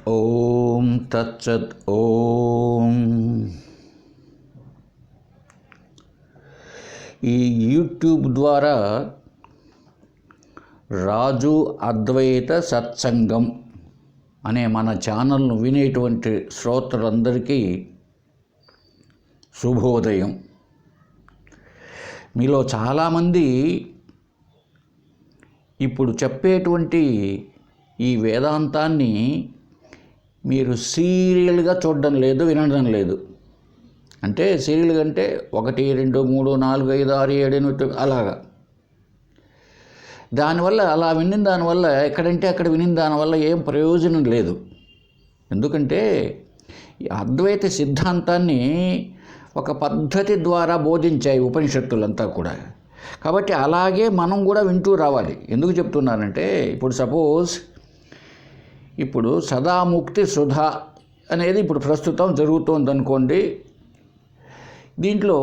ఓం తత్సత్. ఓం. ఈ యూట్యూబ్ ద్వారా రాజు అద్వైత సత్సంగం అనే మన ఛానల్ను వినేటువంటి శ్రోతలందరికీ శుభోదయం. మీలో చాలామంది ఇప్పుడు చెప్పేటువంటి ఈ వేదాంతాన్ని మీరు సీరియల్గా చూడడం లేదు, వినడం లేదు. అంటే సీరియల్గా అంటే 1, 2, 3, 4, 5, 6, 7, 8 అలాగా. దానివల్ల అలా వినిన దానివల్ల ఎక్కడంటే అక్కడ వినిన దానివల్ల ఏం ప్రయోజనం లేదు. ఎందుకంటే అద్వైత సిద్ధాంతాన్ని ఒక పద్ధతి ద్వారా బోధించాయి ఉపనిషత్తులంతా కూడా. కాబట్టి అలాగే మనం కూడా వింటూ రావాలి. ఎందుకు చెప్తున్నానంటే ఇప్పుడు సపోజ్ ఇప్పుడు సదాముక్తి సుధా అనేది ఇప్పుడు ప్రస్తుతం జరుగుతోంది అనుకోండి. దీంట్లో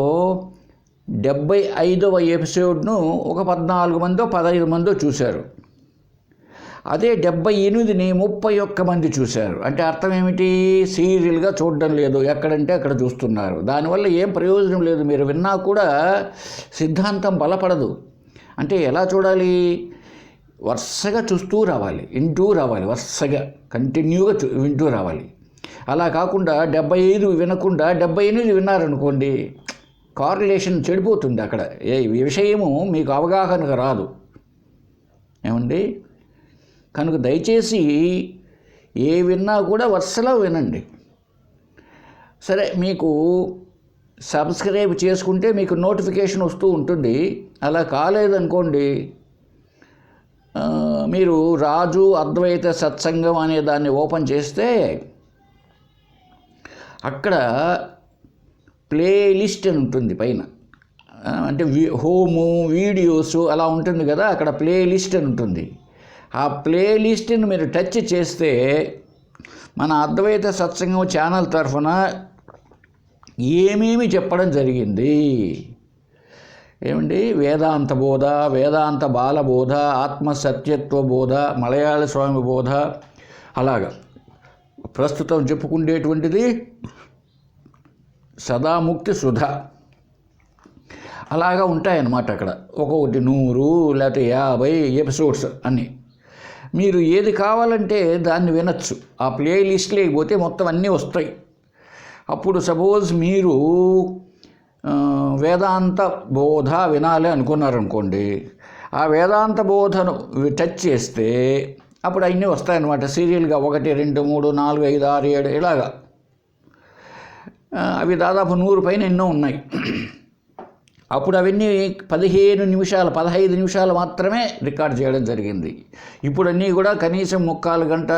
75వ ఎపిసోడ్ను ఒక 14 మందో 15 మందో చూశారు. అదే 78ని 31 మంది చూశారు. అంటే అర్థం ఏమిటి? సీరియల్గా చూడడం లేదు, ఎక్కడంటే అక్కడ చూస్తున్నారు. దానివల్ల ఏం ప్రయోజనం లేదు. మీరు విన్నా కూడా సిద్ధాంతం బలపడదు. అంటే ఎలా చూడాలి? వరుసగా చూస్తూ రావాలి, వింటూ రావాలి, వరుసగా కంటిన్యూగా వింటూ రావాలి. అలా కాకుండా 75 వినకుండా 78 విన్నారనుకోండి, కార్రిలేషన్ చెడిపోతుంది. అక్కడ ఏ విషయము మీకు అవగాహనకు రాదు. ఏమండి? కనుక దయచేసి ఏ విన్నా కూడా వరుసలో వినండి. సరే, మీకు సబ్స్క్రైబ్ చేసుకుంటే మీకు నోటిఫికేషన్ వస్తూ ఉంటుంది. అలా కాలేదనుకోండి, మీరు రాజు అద్వైత సత్సంగం అనే దాన్ని ఓపెన్ చేస్తే అక్కడ ప్లేలిస్ట్ అని ఉంటుంది పైన. అంటే హోము, వీడియోస్ అలా ఉంటుంది కదా, అక్కడ ప్లేలిస్ట్ అని ఉంటుంది. ఆ ప్లేలిస్ట్ని మీరు టచ్ చేస్తే మన అద్వైత సత్సంగం ఛానల్ తరఫున ఏమేమి చెప్పడం జరిగింది, ఏమండి, వేదాంత బోధ, వేదాంత బాలబోధ, ఆత్మసత్యత్వ బోధ, మలయాళ స్వామి బోధ, అలాగా ప్రస్తుతం చెప్పుకునేటువంటిది సదాముక్తి సుధ, అలాగా ఉంటాయన్నమాట. అక్కడ ఒక్కొక్కటి 100 లేకపోతే 50 ఎపిసోడ్స్ అన్నీ. మీరు ఏది కావాలంటే దాన్ని వినొచ్చు. ఆ ప్లేలిస్ట్ లేకపోతే మొత్తం అన్నీ వస్తాయి. అప్పుడు సపోజ్ మీరు వేదాంత బోధ వినాలి అనుకున్నారనుకోండి, ఆ వేదాంత బోధను టచ్ చేస్తే అప్పుడు అన్నీ వస్తాయన్నమాట సీరియల్గా. 1, 2, 3, 4, 5, 6, 7 ఇలాగా. అవి దాదాపు 100 పైన ఎన్నో ఉన్నాయి. అప్పుడు అవన్నీ 15 నిమిషాలు 15 నిమిషాలు మాత్రమే రికార్డ్ చేయడం జరిగింది. ఇప్పుడు అన్నీ కూడా కనీసం 3/4 గంట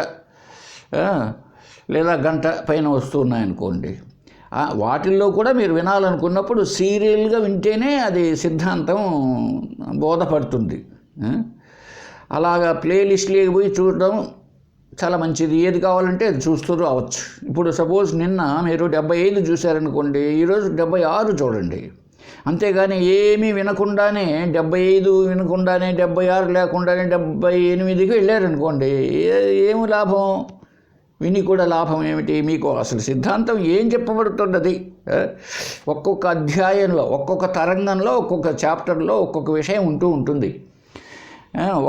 లేదా గంట పైన వస్తున్నాయనుకోండి. వాటిల్లో కూడా మీరు వినాలనుకున్నప్పుడు సీరియల్గా వింటేనే అది సిద్ధాంతం బోధపడుతుంది. అలాగా ప్లేలిస్ట్లోకి పోయి చూడడం చాలా మంచిది. ఏది కావాలంటే అది చూస్తూ రావచ్చు. ఇప్పుడు సపోజ్ నిన్న మీరు 75 చూశారనుకోండి, ఈరోజు 76 చూడండి. అంతేగాని ఏమీ వినకుండానే 75 వినకుండానే 76 లేకుండానే 78కి వెళ్ళారనుకోండి, ఏమి లాభం? విని కూడా లాభం ఏమిటి? మీకు అసలు సిద్ధాంతం ఏం చెప్పబడుతున్నది? ఒక్కొక్క అధ్యాయంలో, ఒక్కొక్క తరంగంలో, ఒక్కొక్క చాప్టర్లో ఒక్కొక్క విషయం ఉంటూ ఉంటుంది.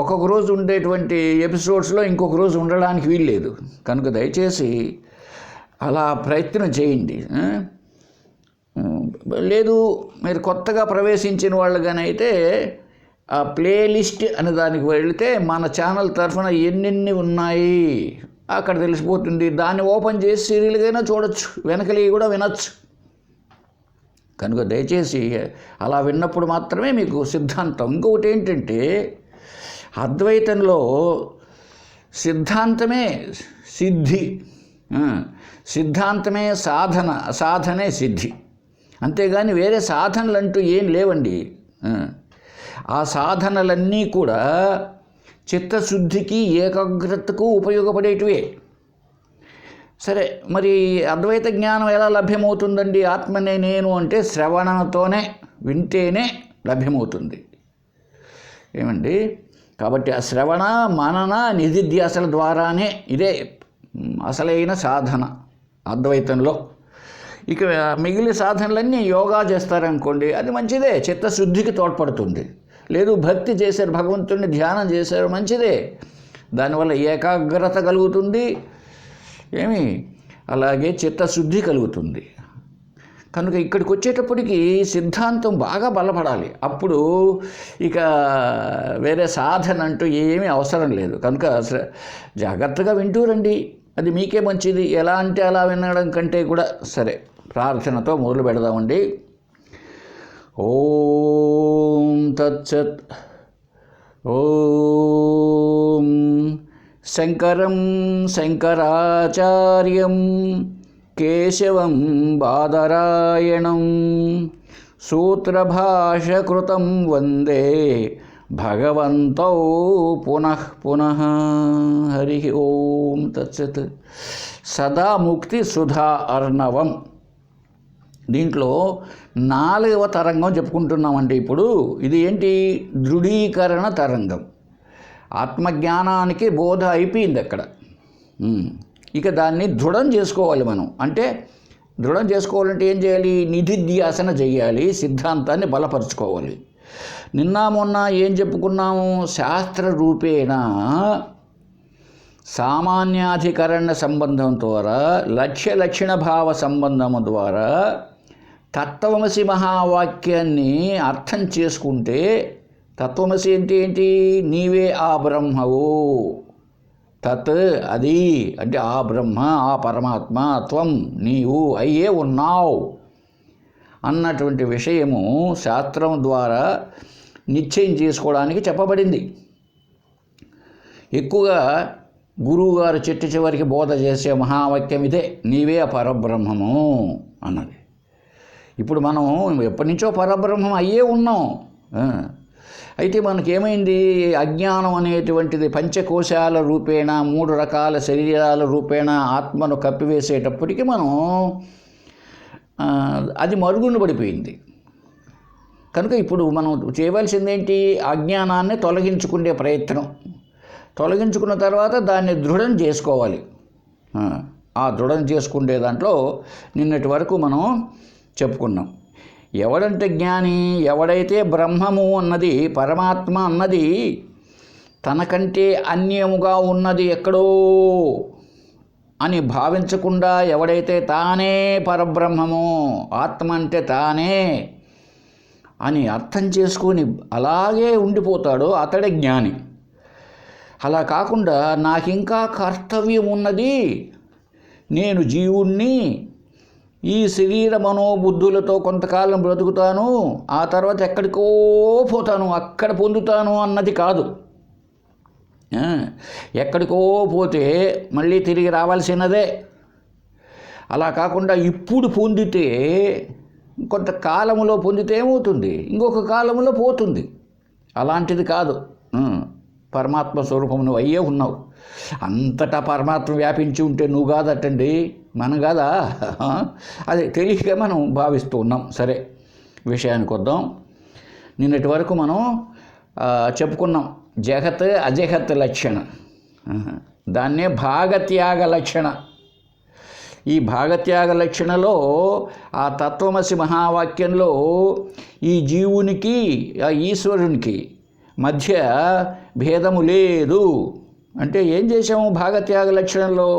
ఒక్కొక్క రోజు ఉండేటువంటి ఎపిసోడ్స్లో ఇంకొక రోజు ఉండడానికి వీల్లేదు. కనుక దయచేసి అలా ప్రయత్నం చేయండి. లేదు, మీరు కొత్తగా ప్రవేశించిన వాళ్ళగానైతే ఆ ప్లేలిస్ట్ అనే దానికి వెళితే మన ఛానల్ తరఫున ఎన్నెన్ని ఉన్నాయి అక్కడ తెలిసిపోతుంది. దాన్ని ఓపెన్ చేసి సీరియల్గా చూడొచ్చు, వెనకలి కూడా వినొచ్చు. కనుక దయచేసి అలా విన్నప్పుడు మాత్రమే మీకు సిద్ధాంతం. ఇంకొకటి ఏంటంటే, అద్వైతంలో సిద్ధాంతమే సిద్ధి, సిద్ధాంతమే సాధన, సాధనే సిద్ధి. అంతేగాని వేరే సాధనలు అంటూ ఏం లేవండి. ఆ సాధనలన్నీ కూడా చిత్తశుద్ధికి, ఏకాగ్రతకు ఉపయోగపడేటివే. సరే, మరి అద్వైత జ్ఞానం ఎలా లభ్యమవుతుందండి? ఆత్మనే నేను అంటే శ్రవణతోనే, వింటేనే లభ్యమవుతుంది. ఏమండి? కాబట్టి ఆ శ్రవణ, మనన, నిధిధ్యాసల ద్వారానే ఇదే అసలైన సాధన అద్వైతంలో. ఇక మిగిలిన సాధనలన్నీ యోగా చేస్తారనుకోండి, అది మంచిదే, చిత్తశుద్ధికి తోడ్పడుతుంది. లేదు భక్తి చేశారు, భగవంతుడిని ధ్యానం చేశారు, మంచిదే, దానివల్ల ఏకాగ్రత కలుగుతుంది, అలాగే చిత్తశుద్ధి కలుగుతుంది. కనుక ఇక్కడికి వచ్చేటప్పటికి సిద్ధాంతం బాగా బలపడాలి. అప్పుడు ఇక వేరే సాధన అంటూ ఏమీ అవసరం లేదు. కనుక జాగ్రత్తగా వింటూ రండి, అది మీకే మంచిది. ఎలా అంటే అలా వినడం కంటే కూడా సరే. ప్రార్థనతో మొదలు పెడదామండి. ఓం తత్సత్. ఓం శంకరం శంకరాచార్యం కేశవం బాదరాయణం సూత్రభాష్యకృతం వందే భగవంతో పునః పునః. హరి ఓం తత్సత్. సదా ముక్తి సుధా అర్ణవం. దీంట్లో 4వ తరంగం చెప్పుకుంటున్నామండి ఇప్పుడు. ఇది ఏంటి? దృఢీకరణ తరంగం. ఆత్మజ్ఞానానికి బోధ అయిపోయింది అక్కడ. ఇక దాన్ని దృఢం చేసుకోవాలి మనం. అంటే దృఢం చేసుకోవాలంటే ఏం చేయాలి? నిధిధ్యాసన చేయాలి, సిద్ధాంతాన్ని బలపరుచుకోవాలి. నిన్న మొన్న ఏం చెప్పుకున్నాము? శాస్త్ర రూపేణ సామాన్యాధికరణ సంబంధం ద్వారా, లక్ష్య లక్షణ భావ సంబంధము ద్వారా తత్వమసి మహావాక్యాన్ని అర్థం చేసుకుంటే, తత్వమసి అంటే ఏంటి? నీవే ఆ బ్రహ్మవు. తత్ అది అంటే ఆ బ్రహ్మ, ఆ పరమాత్మ, త్వం నీవు అయ్యే ఉన్నావు అన్నటువంటి విషయము శాస్త్రం ద్వారా నిశ్చయం చేసుకోవడానికి చెప్పబడింది. ఎక్కువగా గురువుగారు చెట్టు చివరికి బోధ చేసే మహావాక్యం ఇదే, నీవే ఆ పరబ్రహ్మము అన్నది. ఇప్పుడు మనం ఎప్పటి నుంచో పరబ్రహ్మం అయ్యే ఉన్నాం. అయితే మనకేమైంది? అజ్ఞానం అనేటువంటిది పంచకోశాల రూపేణ, 3 రకాల శరీరాల రూపేణ ఆత్మను కప్పివేసేటప్పటికి మనం అది మరుగున పడిపోయింది. కనుక ఇప్పుడు మనం చేయవలసిందేంటి? అజ్ఞానాన్ని తొలగించుకునే ప్రయత్నం. తొలగించుకున్న తర్వాత దాన్ని దృఢం చేసుకోవాలి. ఆ దృఢం చేసుకునే దాంట్లో నిన్నటి వరకు మనం చెప్పుకున్నాం. ఎవడంటే జ్ఞాని? ఎవడైతే బ్రహ్మము అన్నది, పరమాత్మ అన్నది తనకంటే అన్యముగా ఉన్నది ఎక్కడో అని భావించకుండా, ఎవడైతే తానే పరబ్రహ్మము, ఆత్మ అంటే తానే అని అర్థం చేసుకొని అలాగే ఉండిపోతాడో అతడే జ్ఞాని. అలా కాకుండా నాకింకా కర్తవ్యం ఉన్నది, నేను జీవుణ్ణి, ఈ శరీర మనోబుద్ధులతో కొంతకాలం బ్రతుకుతాను, ఆ తర్వాత ఎక్కడికో పోతాను, అక్కడ పొందుతాను అన్నది కాదు. ఎక్కడికో పోతే మళ్ళీ తిరిగి రావాల్సినదే. అలా కాకుండా ఇప్పుడు పొందితే, కొంతకాలంలో పొందితే ఏమవుతుంది? ఇంకొక కాలంలో పోతుంది. అలాంటిది కాదు. పరమాత్మ స్వరూపం నువ్వు అయ్యే ఉన్నావు. అంతటా పరమాత్మ వ్యాపించి ఉంటే నువ్వు కాదటండి, మనం కాదా? అదే తెలియక మనం భావిస్తూ ఉన్నాం. సరే, విషయానికి వద్దాం. నిన్నటి వరకు మనం చెప్పుకున్నాం జగత్ అజగత్ లక్షణ, దాన్నే భాగత్యాగ లక్షణ. ఈ భాగత్యాగ లక్షణలో ఆ తత్వమసి మహావాక్యంలో ఈ జీవునికి ఆ ఈశ్వరునికి మధ్య భేదము లేదు అంటే ఏం చేశాము? భాగత్యాగ లక్షణంలో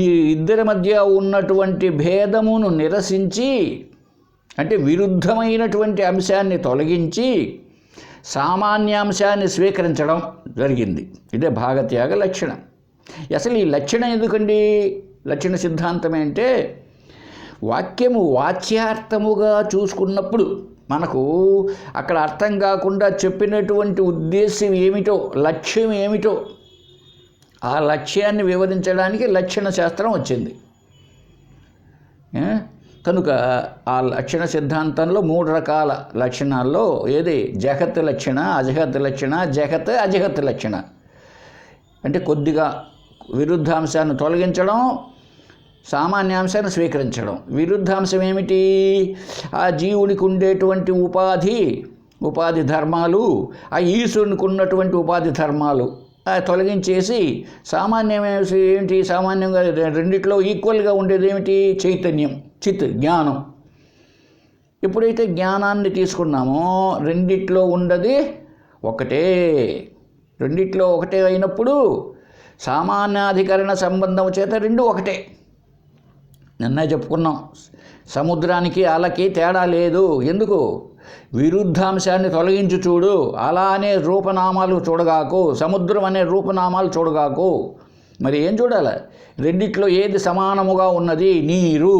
ఈ ఇద్దరి మధ్య ఉన్నటువంటి భేదమును నిరసించి, అంటే విరుద్ధమైనటువంటి అంశాన్ని తొలగించి సామాన్యాంశాన్ని స్వీకరించడం జరిగింది. ఇదే భాగత్యాగ లక్షణం. అసలు ఈ లక్షణం ఎందుకండి? లక్షణ సిద్ధాంతం అంటే వాక్యము వాచ్యార్థముగా చూసుకున్నప్పుడు మనకు అక్కడ అర్థం కాకుండా చెప్పినటువంటి ఉద్దేశ్యం ఏమిటో, లక్ష్యం ఏమిటో, ఆ లక్ష్యాన్ని వివరించడానికి లక్షణ శాస్త్రం వచ్చింది. కనుక ఆ లక్షణ సిద్ధాంతంలో 3 రకాల లక్షణాల్లో ఏది? జగత్ లక్షణ, అజగత్ లక్షణ, జగత్ అజగత్ లక్షణ. అంటే కొద్దిగా విరుద్ధాంశాన్ని తొలగించడం, సామాన్యాంశాన్ని స్వీకరించడం. విరుద్ధాంశం ఏమిటి? ఆ జీవునికి ఉండేటువంటి ఉపాధి ధర్మాలు, ఆ ఈశ్వరునికి ఉన్నటువంటి ఉపాధి ధర్మాలు, తొలగించేసి ఏంటి సామాన్యంగా రెండిట్లో ఈక్వల్గా ఉండేది ఏమిటి? చైతన్యం, చిత్, జ్ఞానం. ఎప్పుడైతే జ్ఞానాన్ని తీసుకున్నామో రెండిట్లో ఉండది ఒకటే. రెండిట్లో ఒకటే అయినప్పుడు సామాన్యాధికరణ సంబంధం చేత రెండు ఒకటే. నిన్న చెప్పుకున్నాం, సముద్రానికి అలకి తేడా లేదు. ఎందుకు? విరుద్ధాంశాన్ని తొలగించి చూడు. అలా అనే రూపనామాలు చూడగాకు, సముద్రం అనే రూపనామాలు చూడగాకు. మరి ఏం చూడాలి? రెండిట్లో ఏది సమానముగా ఉన్నది? నీరు.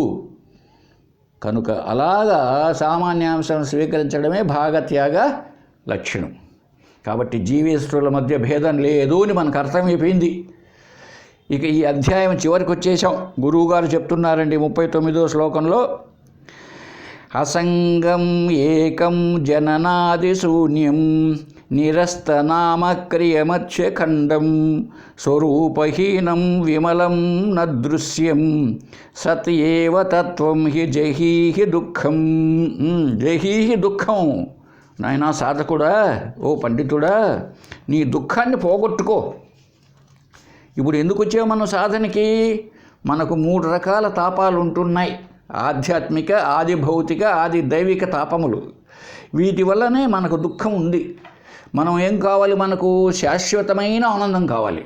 కనుక అలాగా సామాన్యాంశం స్వీకరించడమే భాగత్యాగ లక్షణం. కాబట్టి జీవేశ్వరుల మధ్య భేదం లేదు అని మనకు అర్థమైపోయింది. ఇక ఈ అధ్యాయం చివరికి వచ్చేసాం. గురువుగారు చెప్తున్నారండి 39వ శ్లోకంలో, అసంగం ఏకం జననాదిశూన్యం నిరస్తనామక్రియమత్స్యఖండం స్వరూపహీనం విమలం నదృశ్యం సత్ ఏవ తత్వం హి జహీహి దుఃఖం. జహీహి దుఃఖం. నాయనా సాధకుడా, ఓ పండితుడా, నీ దుఃఖాన్ని పోగొట్టుకో. ఇప్పుడు ఎందుకు వచ్చావు మనం సాధనకి? మనకు 3 రకాల తాపాలు ఉంటున్నాయి. ఆధ్యాత్మిక, ఆది భౌతిక, ఆది దైవిక తాపములు. వీటి వల్లనే మనకు దుఃఖం ఉంది. మనం ఏం కావాలి? మనకు శాశ్వతమైన ఆనందం కావాలి.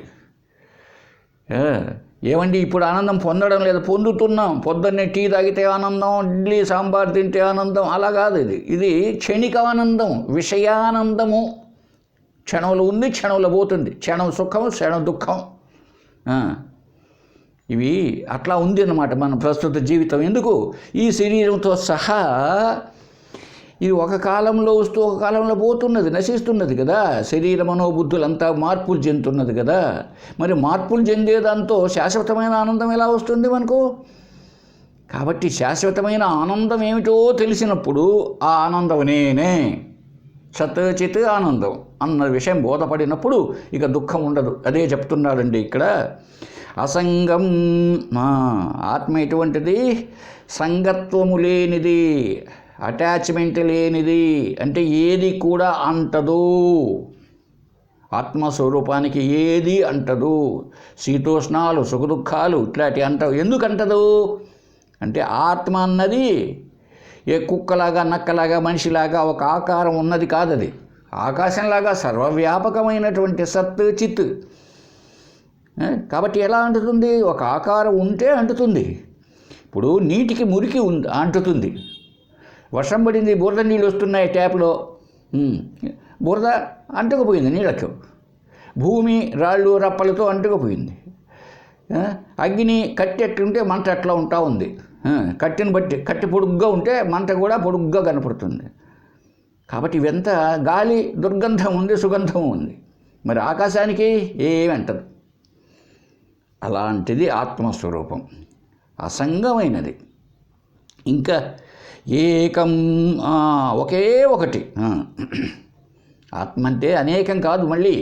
ఏమండి ఇప్పుడు ఆనందం పొందడం లేదు, పొందుతున్నాం. పొద్దున్నే టీ తాగితే ఆనందం, ఇడ్లీ సాంబార్ తింటే ఆనందం, అలా కాదు. ఇది క్షణిక ఆనందం, విషయానందము. క్షణంలో ఉంది, క్షణంలో పోతుంది. క్షణం సుఖం, క్షణం దుఃఖం. ఇవి అట్లా ఉంది అన్నమాట మన ప్రస్తుత జీవితం. ఎందుకు? ఈ శరీరంతో సహా ఇది ఒక కాలంలో వస్తూ ఒక కాలంలో పోతున్నది, నశిస్తున్నది కదా. శరీర మనోబుద్ధులంతా మార్పులు చెందుతున్నది కదా. మరి మార్పులు చెందేదాంతో శాశ్వతమైన ఆనందం ఎలా వస్తుంది మనకు? కాబట్టి శాశ్వతమైన ఆనందం ఏమిటో తెలిసినప్పుడు ఆ ఆనందం నేనే, సతచిత్ ఆనందం అన్న విషయం బోధపడినప్పుడు ఇక దుఃఖం ఉండదు. అదే చెప్తున్నాడండి ఇక్కడ. అసంగం, ఆత్మ ఎటువంటిది? సంగత్వము లేనిది, అటాచ్మెంట్ లేనిది. అంటే ఏది కూడా అంటదు. ఆత్మస్వరూపానికి ఏది అంటదు. శీతోష్ణాలు, సుఖదుఖాలు ఇట్లాంటి అంటవు. ఎందుకు అంటదు అంటే ఆత్మ అన్నది ఏ కుక్కలాగా, నక్కలాగా, మనిషిలాగా ఒక ఆకారం ఉన్నది కాదది. ఆకాశంలాగా సర్వవ్యాపకమైనటువంటి సత్ చిత్. కాబట్టి ఎలా అంటుతుంది? ఒక ఆకారం ఉంటే అంటుతుంది. ఇప్పుడు నీటికి మురికి అంటుతుంది. వర్షం పడింది, బురద నీళ్ళు వస్తున్నాయి ట్యాప్లో, బురద అంటుకుపోయింది నీళ్ళకు. భూమి రాళ్ళు రప్పలతో అంటుకుపోయింది. అగ్ని కట్టి ఎట్లుంటే మంట అట్లా ఉంటా ఉంది. కట్టిని బట్టి కట్టి పొడుగ్గా ఉంటే మంట కూడా పొడుగ్గా కనపడుతుంది. కాబట్టి ఇవంత గాలి దుర్గంధం ఉంది, సుగంధం ఉంది. మరి ఆకాశానికి ఏమంటదు. అలాంటిది ఆత్మస్వరూపం, అసంగమైనది. ఇంకా ఏకం, ఒకే ఒకటి. ఆత్మ అంటే అనేకం కాదు. మళ్ళీ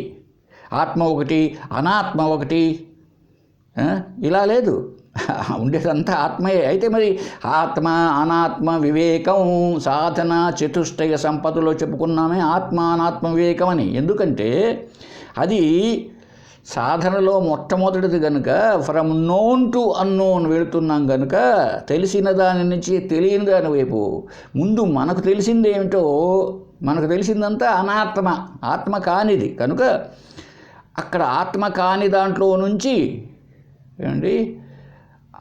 ఆత్మ ఒకటి, అనాత్మ ఒకటి, ఇలా లేదు. ఉండేదంతా ఆత్మయే. అయితే మరి ఆత్మ అనాత్మ వివేకం సాధన చతుష్టయ సంపదలో చెప్పుకున్నామే ఆత్మ అనాత్మ వివేకం అని. ఎందుకంటే అది సాధనలో మొట్టమొదటిది కనుక ఫ్రమ్ నోన్ టు అన్నోన్ వెళుతున్నాం కనుక తెలిసిన దాని నుంచి తెలియని దాని వైపు. ముందు మనకు తెలిసింది ఏమిటో, మనకు తెలిసిందంతా అనాత్మ, ఆత్మ కానిది కనుక అక్కడ ఆత్మ కాని దాంట్లో నుంచి ఏమండి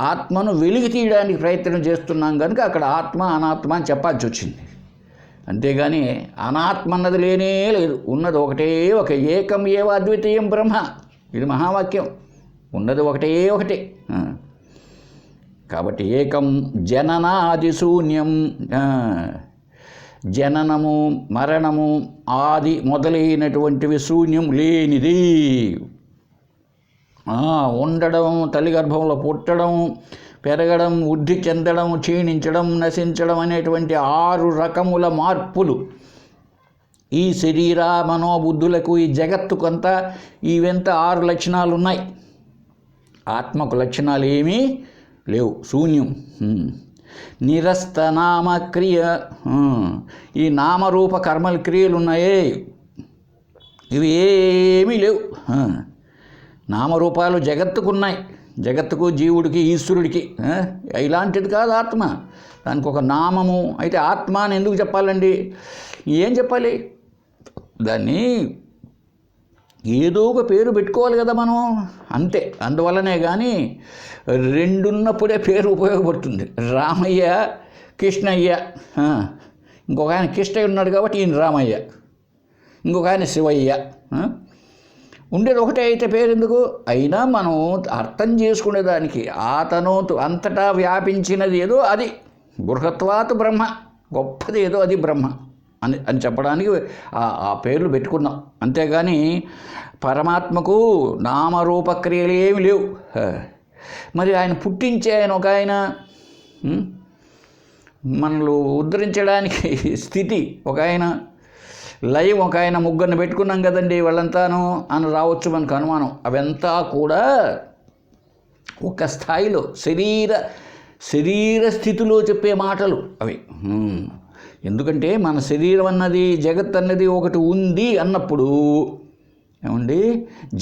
ఆత్మను వెలికి తీయడానికి ప్రయత్నం చేస్తున్నాం కనుక అక్కడ ఆత్మ అనాత్మ అని చెప్పాల్సి వచ్చింది. అంతేగాని అనాత్మ అన్నది లేనే లేదు. ఉన్నది ఒకటే ఒక. ఏకం ఏవ అద్వితీయం బ్రహ్మ. ఇది మహావాక్యం. ఉన్నది ఒకటే ఒకటే. కాబట్టి ఏకం జననాది శూన్యం. జననము మరణము ఆది మొదలైనటువంటివి శూన్యం, లేనిది. ఉండడం, తల్లి గర్భంలో పుట్టడం, పెరగడం, వృద్ధి చెందడం, క్షీణించడం, నశించడం అనేటువంటి 6 రకముల మార్పులు ఈ శరీర మనోబుద్ధులకు, ఈ జగత్తుకంతా ఇవంత 6 లక్షణాలు ఉన్నాయి. ఆత్మకు లక్షణాలు ఏమీ లేవు, శూన్యం. నిరస్త నామక్రియ. ఈ నామరూప కర్మల క్రియలు ఉన్నాయే ఇవి ఏమీ లేవు. నామరూపాలు జగత్తుకున్నాయి, జగత్తుకు, జీవుడికి, ఈశ్వరుడికి. ఇలాంటిది కాదు ఆత్మ. దానికి ఒక నామము. అయితే ఆత్మ అని ఎందుకు చెప్పాలండి? ఏం చెప్పాలి? దాన్ని ఏదో ఒక పేరు పెట్టుకోవాలి కదా మనం, అంతే. అందువల్లనే కానీ రెండున్నప్పుడే పేరు ఉపయోగపడుతుంది. రామయ్య, కృష్ణయ్య. ఇంకొక ఆయన కృష్ణయ్య ఉన్నాడు కాబట్టి ఈయన రామయ్య, ఇంకొక ఆయన శివయ్య. ఉండేది ఒకటే అయితే పేరు ఎందుకు? అయినా మనం అర్థం చేసుకునేదానికి ఆతను అంతటా వ్యాపించినది ఏదో అది బృహత్వాత్ బ్రహ్మ, గొప్పది ఏదో అది బ్రహ్మ అని చెప్పడానికి ఆ పేర్లు పెట్టుకున్నాం. అంతేగాని పరమాత్మకు నామరూపక్రియలు ఏమి లేవు. మరి ఆయన పుట్టించే ఆయన ఒక ఆయన, మనల్ని ఉద్ధరించడానికి స్థితి ఒక ఆయన, లయం ఒక ఆయన, ముగ్గురిని పెట్టుకున్నాం కదండి వాళ్ళంతాను అని రావచ్చు మనకు అనుమానం. అవంతా కూడా ఒక స్థాయిలో శరీర స్థితిలో చెప్పే మాటలు అవి. ఎందుకంటే మన శరీరం అన్నది, జగత్ అన్నది ఒకటి ఉంది అన్నప్పుడు ఏమండి,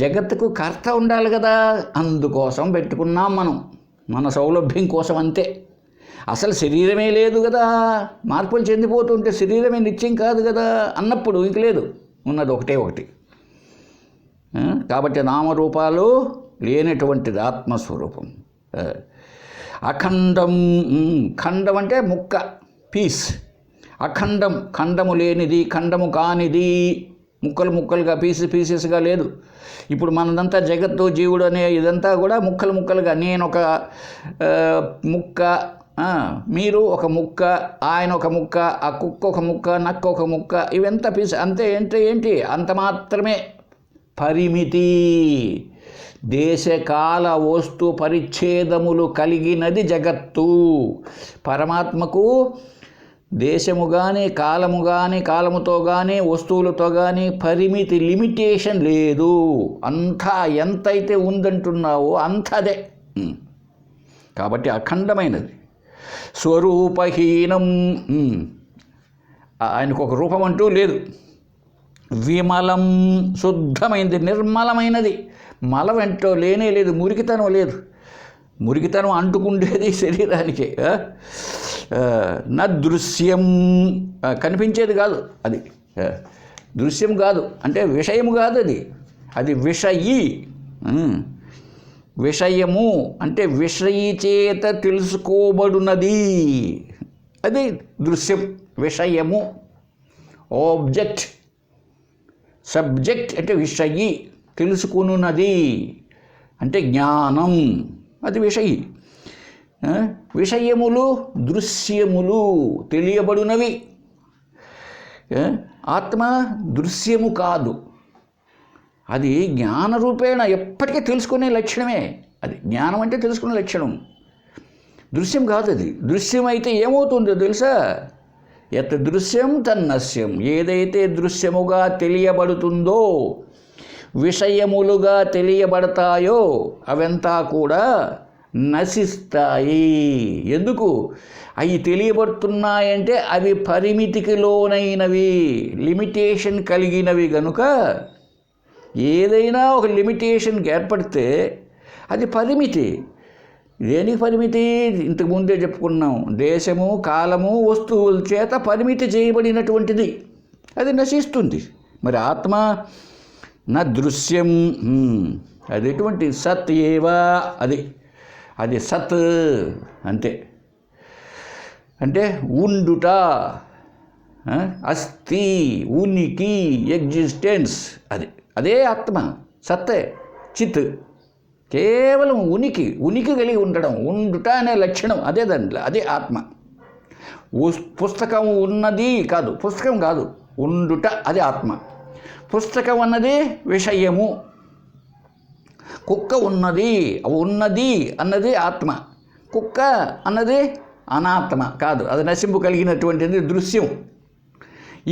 జగత్తుకు కర్త ఉండాలి కదా, అందుకోసం పెట్టుకున్నాం మనం, మన సౌలభ్యం కోసం అంతే. అసలు శరీరమే లేదు కదా, మార్పులు చెందిపోతుంటే శరీరమే నిత్యం కాదు కదా అన్నప్పుడు ఇంక లేదు, ఉన్నది ఒకటే ఒకటి. కాబట్టి నామరూపాలు లేనటువంటిది ఆత్మస్వరూపం. అఖండం, ఖండం అంటే ముక్క, పీస్. అఖండం, ఖండము లేనిది, ఖండము కానిది, ముక్కలు ముక్కలుగా, పీసెస్గా లేదు. ఇప్పుడు మనదంతా జగత్తు, జీవుడు అనే ఇదంతా కూడా ముక్కలు ముక్కలుగా, నేను ఒక ముక్క, మీరు ఒక ముక్క, ఆయన ఒక ముక్క, ఆ కుక్క ఒక ముక్క, నక్క ఒక ముక్క, ఇవంతా పీస్ అంతే. ఏంటి అంత మాత్రమే పరిమితి. దేశకాల వస్తు పరిచ్ఛేదములు కలిగినది జగత్తు. పరమాత్మకు దేశము కానీ, కాలము కానీ, కాలముతో కానీ, వస్తువులతో కానీ పరిమితి, లిమిటేషన్ లేదు. అంతా ఎంతైతే ఉందంటున్నావో అంతదే. కాబట్టి అఖండమైనది. స్వరూపహీనం, ఆయనకు ఒక రూపం అంటూ లేదు. విమలం, శుద్ధమైనది, నిర్మలమైనది. మలం ఏంటో లేనే లేదు, మురికితనం లేదు. మురికితనం అంటుకుండేది శరీరానికి. నా దృశ్యం, కనిపించేది కాదు అది, దృశ్యం కాదు అంటే విషయము కాదు అది, అది విషయీ. విషయము అంటే విషయీ చేత తెలుసుకోబడున్నది, అది దృశ్యం. విషయము ఆబ్జెక్ట్, సబ్జెక్ట్ అంటే విషయీ, తెలుసుకున్నది అంటే జ్ఞానం, అది విషయీ. విషయములు దృశ్యములు, తెలియబడునవి. ఆత్మ దృశ్యము కాదు, అది జ్ఞానరూపేణ ఎప్పటికీ తెలుసుకునే లక్షణమే. అది జ్ఞానం అంటే తెలుసుకునే లక్షణం, దృశ్యం కాదు. అది దృశ్యం అయితే ఏమవుతుందో తెలుసా? యత్ దృశ్యం తన్నశ్యం, ఏదైతే దృశ్యముగా తెలియబడుతుందో, విషయములుగా తెలియబడతాయో అవంతా కూడా నశిస్తాయి. ఎందుకు? అవి తెలియబడుతున్నాయంటే అవి పరిమితికి లోనైనవి, లిమిటేషన్ కలిగినవి కనుక. ఏదైనా ఒక లిమిటేషన్కి ఏర్పడితే అది పరిమితి. దేనికి పరిమితి? ఇంతకుముందే చెప్పుకున్నాం, దేశము, కాలము, వస్తువుల చేత పరిమితి చేయబడినటువంటిది, అది నశిస్తుంది. మరి ఆత్మ నా దృశ్యం, అది ఎటువంటి సత్ ఏవా, అది సత్ అంతే. అంటే ఉండుట, అస్థి, ఉనికి, ఎగ్జిస్టెన్స్, అదే ఆత్మ. సత్తే, చిత్, కేవలం ఉనికి కలిగి ఉండడం, ఉండుట అనే లక్షణం అదే దాంట్లో, అదే ఆత్మ. పుస్తకం ఉన్నది కాదు, పుస్తకం కాదు, ఉండుట అది ఆత్మ. పుస్తకం అన్నది విషయము, కుక్క ఉన్నది అన్నది ఆత్మ, కుక్క అన్నది అనాత్మ కాదు, అది నశింపు కలిగినటువంటిది దృశ్యం.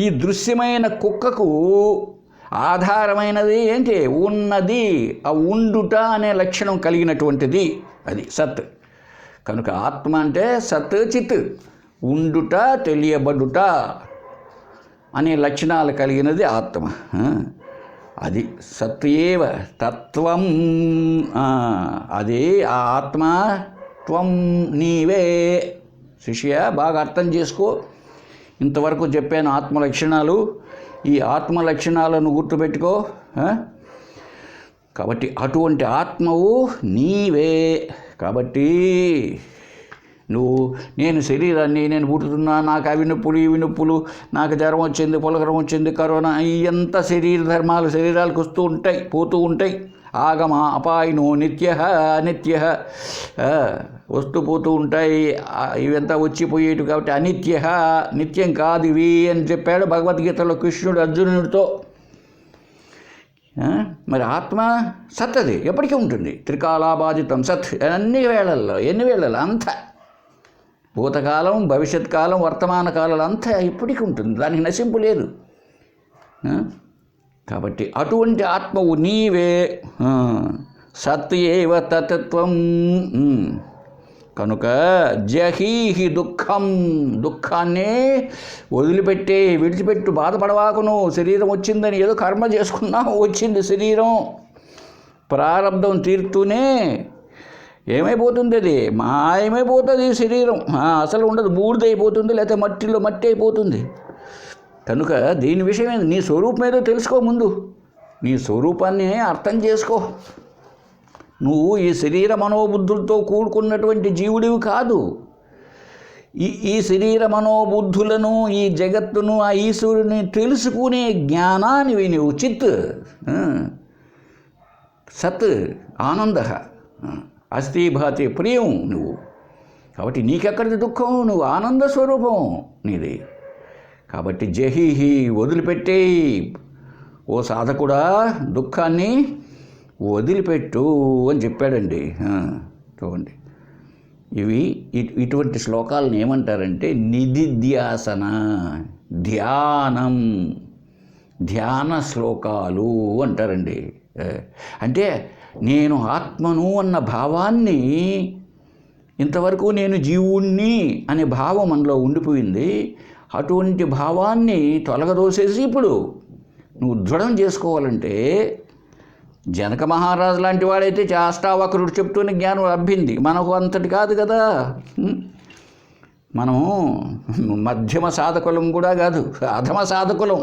ఈ దృశ్యమైన కుక్కకు ఆధారమైనది ఏంటి? ఉన్నది, ఆ ఉండుట అనే లక్షణం కలిగినటువంటిది, అది సత్. కనుక ఆత్మ అంటే సత్, చిత్, ఉండుట, తెలియబడుట అనే లక్షణాలు కలిగినది ఆత్మ. అది సత్యేవ తత్వం, అదే ఆ ఆత్మ త్వం నీవే. శిష్య బాగా అర్థం చేసుకో. ఇంతవరకు చెప్పాను ఆత్మ లక్షణాలు. ఈ ఆత్మ లక్షణాలను గుర్తుపెట్టుకో. కాబట్టి అటువంటి ఆత్మవు నీవే. కాబట్టి నువ్వు నేను శరీరాన్ని, నేను పుట్టుతున్నా, నాకు అవి నొప్పులు ఇవి నొప్పులు, నాకు జ్వరం వచ్చింది, పులకరం వచ్చింది, కరోనా, ఇవంతా శరీర ధర్మాలు శరీరాలకు వస్తూ ఉంటాయి, పోతూ ఉంటాయి. ఆగమ అపాయినో నిత్య అనిత్య, వస్తూ పోతూ ఉంటాయి. ఇవంతా వచ్చిపోయేటి కాబట్టి అనిత్య, నిత్యం కాదు ఇవి అని చెప్పాడు భగవద్గీతలో కృష్ణుడు అర్జునుడితో. మరి ఆత్మ సత్, అది ఎప్పటికీ ఉంటుంది. త్రికాలాబాధితం సత్, అన్ని వేళల్లో, ఎన్ని వేళల్లో అంతా, భూతకాలం, భవిష్యత్ కాలం, వర్తమాన కాలం అంతా ఇప్పటికీ ఉంటుంది, దానికి నశింపు లేదు. కాబట్టి అటువంటి ఆత్మవు నీవే. సత్ ఏవ తత్వం. కనుక జహీహి దుఃఖం, దుఃఖాన్నే వదిలిపెట్టే, విడిచిపెట్టు, బాధపడవాకును. శరీరం వచ్చిందని ఏదో కర్మ చేసుకున్నావు, వచ్చింది శరీరం, ప్రారంధం తీరుతూనే ఏమైపోతుంది, అది మాయమైపోతుంది శరీరం, అసలు ఉండదు, బూడిదైపోతుంది, లేకపోతే మట్టిలో మట్టి అయిపోతుంది. కనుక దీని విషయం ఏంది, నీ స్వరూపం ఏదో తెలుసుకో. ముందు నీ స్వరూపాన్ని అర్థం చేసుకో. నువ్వు ఈ శరీర మనోబుద్ధులతో కూడుకున్నటువంటి జీవుడివి కాదు. ఈ శరీర మనోబుద్ధులను, ఈ జగత్తును, ఆ ఈశ్వరుని తెలుసుకునే జ్ఞానానివి నువ్వు. చిత్ సత్ ఆనంద అస్థి భాతి ప్రియం నువ్వు. కాబట్టి నీకెక్కడిది దుఃఖం, నువ్వు ఆనంద స్వరూపం నీది. కాబట్టి జహీహి, వదిలిపెట్టేయి. ఓ సాధకుడా, దుఃఖాన్ని వదిలిపెట్టు అని చెప్పాడండి. చూడండి, ఇటువంటి శ్లోకాలను ఏమంటారంటే నిధిధ్యాసన, ధ్యానం, ధ్యాన శ్లోకాలు అంటారండి. అంటే నేను ఆత్మను అన్న భావాన్ని, ఇంతవరకు నేను జీవుణ్ణి అనే భావం మనలో ఉండిపోయింది. అటువంటి భావాన్ని తొలగదోసేసి ఇప్పుడు నువ్వు దృఢం చేసుకోవాలంటే, జనక మహారాజు లాంటి వాడైతే అష్టావక్రుడు చెప్తూనే జ్ఞానం అబ్బింది. మనకు అంతటి కాదు కదా. మనము మధ్యమ సాధకులం కూడా కాదు, అధమ సాధకులం,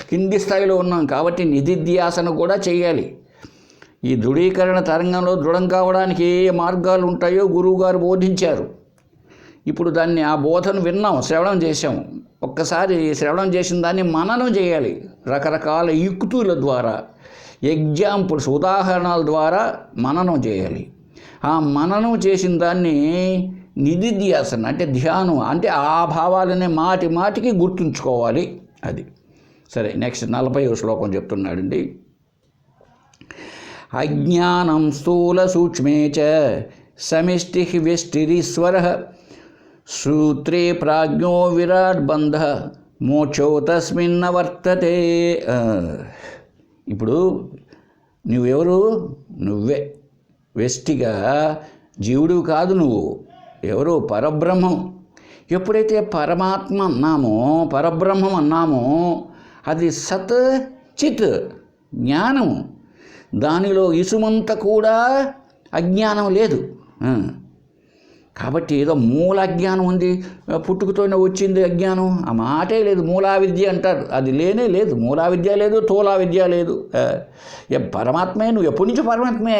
కింది స్థాయిలో ఉన్నాం. కాబట్టి నిధిధ్యాసన కూడా చేయాలి. ఈ దృఢీకరణ తరంగంలో దృఢం కావడానికి ఏ మార్గాలు ఉంటాయో గురువుగారు బోధించారు. ఇప్పుడు దాన్ని, ఆ బోధను విన్నాం, శ్రవణం చేశాం. ఒక్కసారి శ్రవణం చేసిన దాన్ని మననం చేయాలి. రకరకాల యుక్తుల ద్వారా, ఎగ్జాంపుల్స్, ఉదాహరణల ద్వారా మననం చేయాలి. ఆ మననం చేసిన దాన్ని నిధిధ్యాసన అంటే ధ్యానం, అంటే ఆ భావాలనే మాటి మాటికి గుర్తుంచుకోవాలి. అది సరే. నెక్స్ట్ 40వ శ్లోకం చెప్తున్నాడండి. అజ్ఞానం స్థూల సూక్ష్మే చ సమిష్టి వ్యష్టిరీశ్వర సూత్రే ప్రాజ్ఞో విరాట్ బంధ మోక్షో తస్మిన్న వర్తతే. ఇప్పుడు నువ్వెవరు? నువ్వే వ్యష్టిగా, జీవుడు కాదు నువ్వు. ఎవరు? పరబ్రహ్మం. ఎప్పుడైతే పరమాత్మ అన్నామో, పరబ్రహ్మం అన్నామో, అది సత్ చిత్ జ్ఞానం. దానిలో ఇసుమంత కూడా అజ్ఞానం లేదు. కాబట్టి ఏదో మూల అజ్ఞానం ఉంది, పుట్టుకతోనే వచ్చింది అజ్ఞానం, ఆ మాటే లేదు. మూలా విద్య అంటారు, అది లేనే లేదు. మూలా విద్య లేదు, తోలా విద్య లేదు. పరమాత్మే నువ్వు, ఎప్పటి నుంచి పరమాత్మే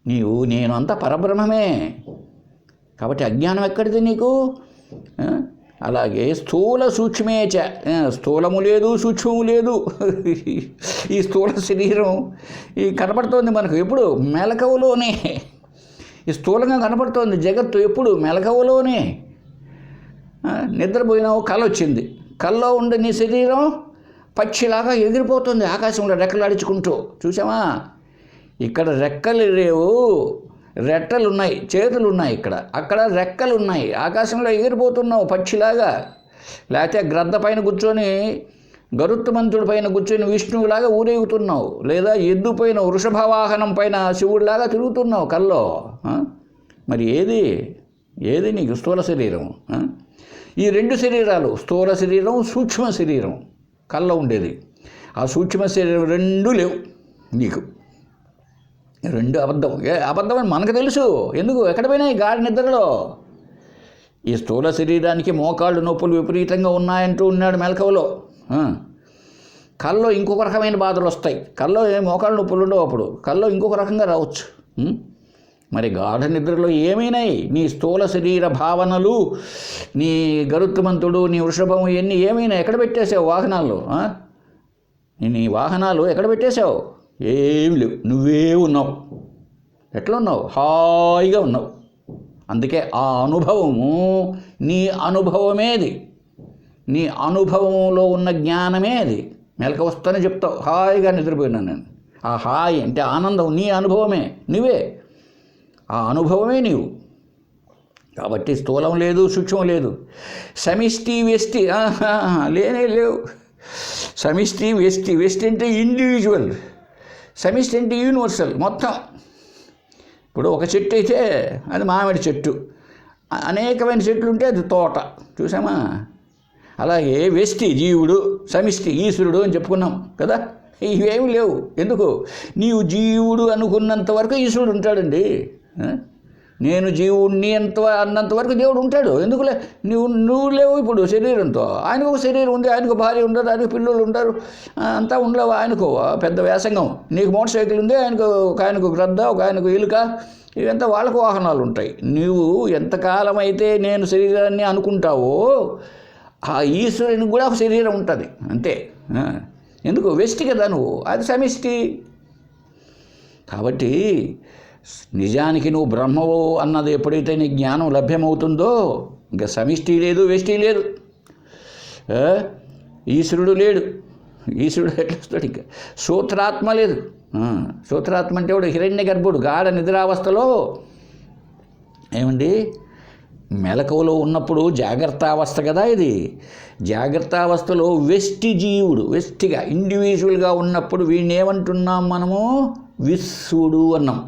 నీవు నేను అంతా పరబ్రహ్మమే. కాబట్టి అజ్ఞానం ఎక్కడిది నీకు? అలాగే స్థూల సూక్ష్మేచ, స్థూలము లేదు, సూక్ష్మము లేదు. ఈ స్థూల శరీరం ఈ కనపడుతోంది మనకు ఎప్పుడు మెలకువలోనే. ఈ స్థూలంగా కనపడుతోంది జగత్తు ఎప్పుడు మెలకువలోనే. నిద్రపోయినావు, కళ వచ్చింది, కళ్ళలో ఉండే నీ శరీరం పక్షిలాగా ఎగిరిపోతుంది ఆకాశంలో రెక్కలాడించుకుంటూ. చూసావా? ఇక్కడ రెక్కలు లేవు, రెట్టలు ఉన్నాయి, చేతులు ఉన్నాయి. అక్కడ రెక్కలు ఉన్నాయి, ఆకాశంలో ఎగిరిపోతున్నావు పక్షిలాగా. లేకపోతే గ్రద్ద పైన కూర్చొని, గరుత్మంతుడి పైన కూర్చొని విష్ణువులాగా ఊరేగుతున్నావు, లేదా ఎద్దు పైన వృషభవాహనం పైన శివుడిలాగా తిరుగుతున్నావు కల్లో. మరి ఏది నీకు స్థూల శరీరం? ఈ రెండు శరీరాలు, స్థూల శరీరం, సూక్ష్మ శరీరం, కల్లో ఉండేది. ఆ సూక్ష్మ శరీరం రెండూ లేవు నీకు. రెండు అబద్ధం. అబద్ధం అని మనకు తెలుసు. ఎందుకు? ఎక్కడ పోయినాయి? గాఢ నిద్రలో. ఈ స్థూల శరీరానికి మోకాళ్ళు నొప్పులు విపరీతంగా ఉన్నాయంటూ ఉన్నాడు మెలకువలో. కల్లో ఇంకొక రకమైన బాధలు వస్తాయి. కల్లో మోకాళ్ళ నొప్పులు ఉండవు, అప్పుడు కల్లో ఇంకొక రకంగా రావచ్చు. మరి గాఢ నిద్రలో ఏమైనాయి? నీ స్థూల శరీర భావనలు, నీ గరుత్మంతుడు, నీ వృషభం, ఇవన్నీ ఏమైనా ఎక్కడ పెట్టేసావు? వాహనాల్లో నీ వాహనాలు ఎక్కడ పెట్టేశావు? ఏమి లేవు, నువ్వే ఉన్నావు. ఎట్లా ఉన్నావు? హాయిగా ఉన్నావు. అందుకే ఆ అనుభవము నీ అనుభవమేది, నీ అనుభవంలో ఉన్న జ్ఞానమే అది. మెలక వస్తూనే చెప్తావు హాయిగా నిద్రపోయినాను నేను. ఆ హాయి అంటే ఆనందం నీ అనుభవమే, నువ్వే. ఆ అనుభవమే నీవు. కాబట్టి స్థూలం లేదు, సూక్ష్మం లేదు. సమిష్టి వ్యష్టి లేనే లేవు. సమిష్టి వ్యష్టి. వ్యష్టి అంటే ఇండివిజువల్, సమిష్టి అంటే యూనివర్సల్, మొత్తం. ఇప్పుడు ఒక చెట్టు అయితే అది మామిడి చెట్టు, అనేకమైన చెట్లు ఉంటే అది తోట. చూసామా? అలాగే వ్యష్టి జీవుడు, సమిష్టి ఈశ్వరుడు అని చెప్పుకున్నాం కదా. ఇవేమి లేవు. ఎందుకు? నీవు జీవుడు అనుకున్నంత వరకు ఈశ్వరుడు ఉంటాడండి. నేను జీవుడిని అన్నంతవరకు దేవుడు ఉంటాడు. ఎందుకులే? నువ్వు లేవు ఇప్పుడు శరీరంతో. ఆయనకు ఒక శరీరం ఉంది, ఆయనకు భార్య ఉండదు, ఆయనకు పిల్లలు ఉంటారు, అంతా ఉండలేవు. ఆయనకు పెద్ద వ్యాసంగం. నీకు మోటార్ సైకిల్ ఉంది, ఆయనకు గ్రద్ద, ఒక ఆయనకు ఇలుక, ఇవంతా వాళ్ళకు వాహనాలు ఉంటాయి. నువ్వు ఎంతకాలం అయితే నేను శరీరాన్ని అనుకుంటావో ఆ ఈశ్వరునికి కూడా ఒక శరీరం ఉంటుంది అంతే. ఎందుకు? వ్యష్టి కదా నువ్వు, అది సమిష్టి. కాబట్టి నిజానికి నువ్వు బ్రహ్మవు అన్నది ఎప్పుడైతే నీ జ్ఞానం లభ్యమవుతుందో ఇంకా సమిష్టి లేదు, వ్యష్టి లేదు, ఈశ్వరుడు లేడు. ఈశ్వరుడు ఎట్లా వస్తాడు? ఇంకా సూత్రాత్మ లేదు. సూత్రాత్మ అంటే వాడు హిరణ్య గర్భుడు. గాఢ నిద్రావస్థలో ఏమండి, మెలకువలో ఉన్నప్పుడు జాగ్రత్త అవస్థ కదా ఇది. జాగ్రత్త అవస్థలో వ్యష్టి జీవుడు, వ్యష్టిగా ఇండివిజువల్గా ఉన్నప్పుడు వీడిని ఏమంటున్నాం మనము? విశ్వడు అన్నాం.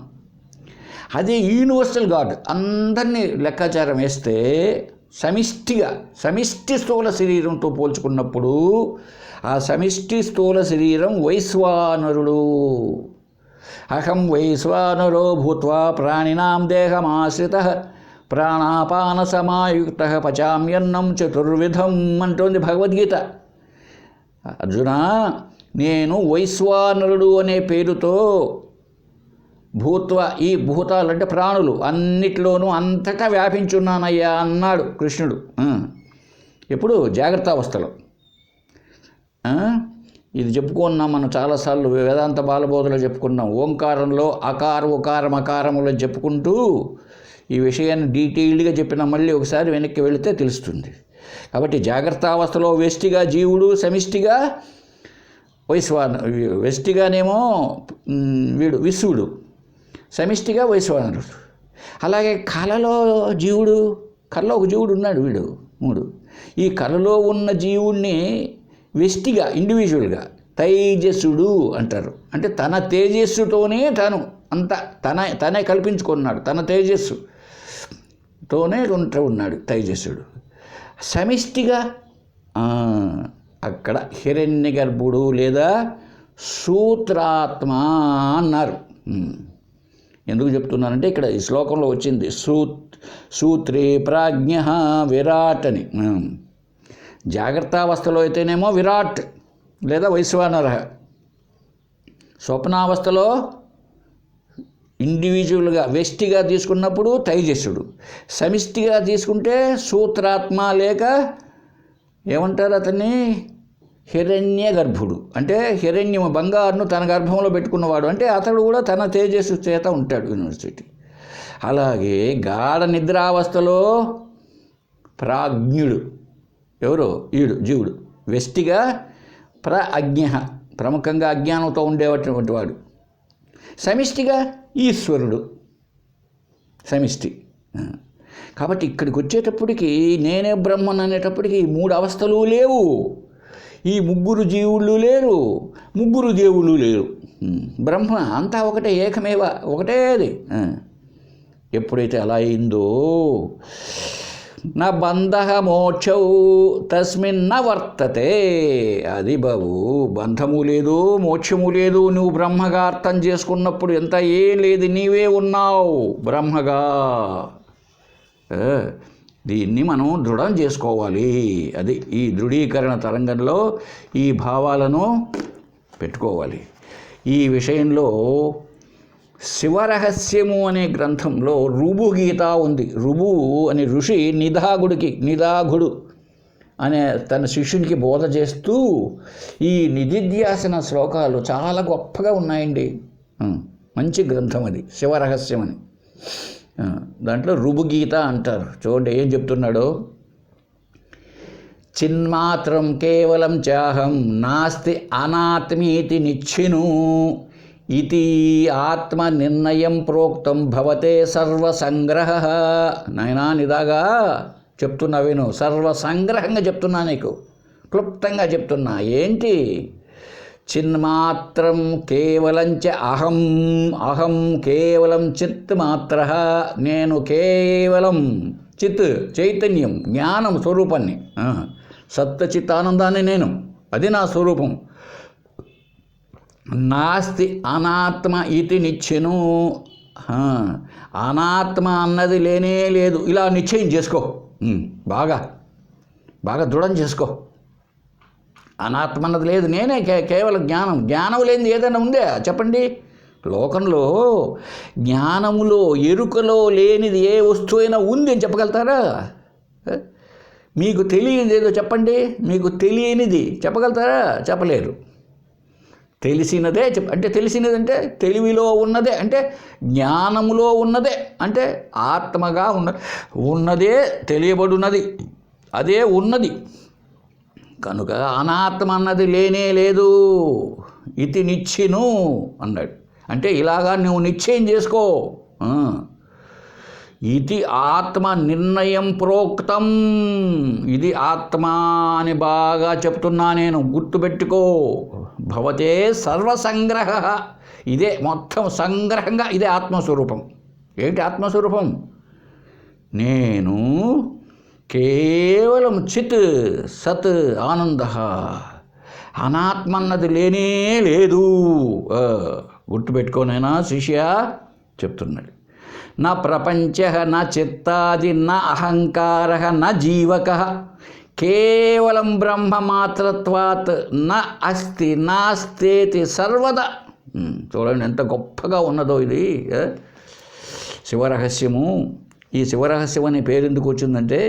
అదే యూనివర్సల్ గాడ్ అందరినీ లెక్కాచారం వేస్తే సమిష్టిగా, సమిష్టి స్థూల శరీరంతో పోల్చుకున్నప్పుడు ఆ సమిష్టి స్థూల శరీరం వైశ్వానరుడు. అహం వైశ్వానరో భూత్వా ప్రాణినాం దేహమాశ్రితః ప్రాణాపాన సమాయుక్తః పచామ్యన్నం చతుర్విధం అంటోంది భగవద్గీత. అర్జున, నేను వైశ్వానరుడు అనే పేరుతో భూత్వ, ఈ భూతాలంటే ప్రాణులు అన్నిటిలోనూ అంతటా వ్యాపించున్నానయ్యా అన్నాడు కృష్ణుడు. ఎప్పుడు? జాగ్రత్త అవస్థలో. ఇది చెప్పుకున్నాం మనం చాలాసార్లు, వేదాంత బాలబోధలో చెప్పుకున్నాం. ఓంకారంలో అకార ఉకారం అకారములో చెప్పుకుంటూ ఈ విషయాన్ని డీటెయిల్డ్గా చెప్పిన మళ్ళీ ఒకసారి వెనక్కి వెళితే తెలుస్తుంది. కాబట్టి జాగ్రత్త అవస్థలో వ్యష్టిగా జీవుడు, సమిష్టిగా వ్యష్టిగానేమో వీడు విశ్వడు, సమిష్టిగా వైశ్వానరుడు. అలాగే కళలో జీవుడు, కళలో ఒక జీవుడు ఉన్నాడు, వీడు మూడు. ఈ కళలో ఉన్న జీవుణ్ణి వ్యష్టిగా, ఇండివిజువల్గా తైజస్సుడు అంటారు. అంటే తన తేజస్సుతోనే తను అంతా తనే కల్పించుకున్నాడు, తన తేజస్సుతోనే ఉన్నాడు తైజస్సుడు. సమిష్టిగా అక్కడ హిరణ్య గర్భుడు లేదా సూత్రాత్మ అన్నారు. ఎందుకు చెప్తున్నానంటే ఇక్కడ ఈ శ్లోకంలో వచ్చింది సూత్రే ప్రాజ్ఞ విరాట్ అని. జాగ్రత్తావస్థలో అయితేనేమో విరాట్ లేదా వైశ్వానర, స్వప్నావస్థలో ఇండివిజువల్గా వ్యష్టిగా తీసుకున్నప్పుడు తైజస్సుడు, సమిష్టిగా తీసుకుంటే సూత్రాత్మ లేక ఏమంటారు అతన్ని? హిరణ్య గర్భుడు. అంటే హిరణ్యము, బంగారును తన గర్భంలో పెట్టుకున్నవాడు. అంటే అతడు కూడా తన తేజస్సు చేత ఉంటాడు యూనివర్సిటీ. అలాగే గాఢ నిద్రావస్థలో ప్రాజ్ఞుడు ఎవరో ఈడు జీవుడు, వ్యష్టిగా ప్రాజ్ఞ, ప్రముఖంగా అజ్ఞానంతో ఉండేటటువంటి వాడు. సమిష్టిగా ఈశ్వరుడు, సమిష్టి. కాబట్టి ఇక్కడికి వచ్చేటప్పటికి నేనే బ్రహ్మన్ అనేటప్పటికి ఈ మూడు అవస్థలు లేవు, ఈ ముగ్గురు జీవుళ్ళు లేరు, ముగ్గురు దేవుళ్ళు లేరు. బ్రహ్మ అంతా ఒకటే, ఏకమేవ, ఒకటే అది. ఎప్పుడైతే అలా అయిందో నా బంధ మోక్షౌ తస్మిన్న వర్తతే. అది బాబు, బంధము లేదు, మోక్షము లేదు. నువ్వు బ్రహ్మగా అర్థం చేసుకున్నప్పుడు ఎంత ఏం లేదు, నీవే ఉన్నావు బ్రహ్మగా. దీన్ని మనం దృఢం చేసుకోవాలి. అది ఈ దృఢీకరణ తరంగంలో ఈ భావాలను పెట్టుకోవాలి. ఈ విషయంలో శివరహస్యము అనే గ్రంథంలో రుభు గీత ఉంది. రుభు అనే ఋషి నిదాఘుడు అనే తన శిష్యునికి బోధ చేస్తూ ఈ నిధిధ్యాసన శ్లోకాలు చాలా గొప్పగా ఉన్నాయండి. మంచి గ్రంథం అది, శివరహస్యం అని. దాంట్లో రుభు గీత అంటారు. చూడండి ఏం చెప్తున్నాడో. చిన్మాత్రం కేవలం చాహం నాస్తి అనాత్మీతి నిచ్చిను ఇది ఆత్మ నిర్ణయం ప్రోక్తం భవతే సర్వసంగ్రహ. నాయనా నిదాగా చెప్తున్నా విను, సర్వసంగ్రహంగా చెప్తున్నా, నీకు క్లుప్తంగా చెప్తున్నా. ఏంటి? చిన్మాత్రం కేవలంచ అహం కేవలం చిత్ మాత్ర. నేను కేవలం చిత్, చైతన్యం, జ్ఞానం స్వరూపాన్ని, సత్త చిత్తానందాన్ని నేను, అది నా స్వరూపం. నాస్తి అనాత్మ ఇది నిశ్చను. అనాత్మ అన్నది లేనే లేదు. ఇలా నిశ్చయం చేసుకో, బాగా దృఢం చేసుకో. అనాత్మ అన్నది లేదు, నేనే కేవలం జ్ఞానం లేనిది ఏదైనా ఉందే చెప్పండి. లోకంలో జ్ఞానములో, ఎరుకలో లేనిది ఏ వస్తువైనా ఉంది అని చెప్పగలుగుతారా? మీకు తెలియనిది ఏదో చెప్పండి. మీకు తెలియనిది చెప్పగలుగుతారా? చెప్పలేరు. తెలిసినదే అంటే తెలిసినది అంటే తెలివిలో ఉన్నదే, అంటే జ్ఞానములో ఉన్నదే, అంటే ఆత్మగా ఉన్నదే తెలియబడున్నది, అదే ఉన్నది. కనుక అనాత్మ అన్నది లేనే లేదు. ఇది నిశ్చిను అన్నాడు. అంటే ఇలాగా నువ్వు నిశ్చయం చేసుకో. ఇది ఆత్మ నిర్ణయం ప్రోక్తం. ఇది ఆత్మ అని బాగా చెప్తున్నా నేను, గుర్తుపెట్టుకో. భవతే సర్వసంగ్రహ. ఇదే మొత్తం సంగ్రహంగా, ఇదే ఆత్మస్వరూపం. ఏంటి ఆత్మస్వరూపం? నేను కేవలం చిత్, సత్, ఆనంద. అనాత్మ అన్నది లేనే లేదు. గుర్తుపెట్టుకోనైనా శిష్య చెప్తున్నాడు. నా ప్రపంచ నా చిత్తాది నా అహంకార నా జీవక కేవలం బ్రహ్మమాత్రత్వాత్ నా అస్తి నాస్తేతి సర్వదా. చూడండి ఎంత గొప్పగా ఉన్నదో ఇది శివరహస్యము. ఈ శివరహస్యం అనే పేరు ఎందుకు వచ్చిందంటే,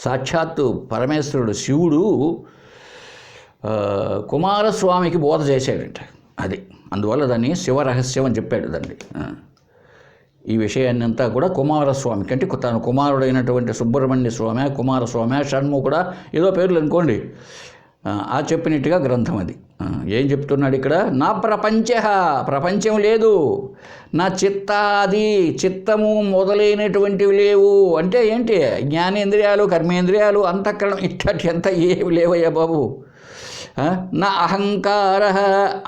సాక్షాత్తు పరమేశ్వరుడు శివుడు కుమారస్వామికి బోధ చేశాడంట. అది అందువల్ల దాన్ని శివరహస్యం అని చెప్పాడు దాన్ని. ఈ విషయాన్ని అంతా కూడా కుమారస్వామికి, అంటే తన కుమారుడైనటువంటి సుబ్రహ్మణ్య స్వామి, కుమారస్వామి, షణ్ముఖుడా, ఏదో పేర్లు అనుకోండి, ఆ చెప్పినట్టుగా గ్రంథం అది. ఏం చెప్తున్నాడు ఇక్కడ? నా ప్రపంచం లేదు, నా చిత్తాది, చిత్తము మొదలైనటువంటివి లేవు. అంటే ఏంటి? జ్ఞానేంద్రియాలు, కర్మేంద్రియాలు, అంతఃకరణం ఇట్లాంటి అంతా ఏమి లేవయ్యా బాబు. నా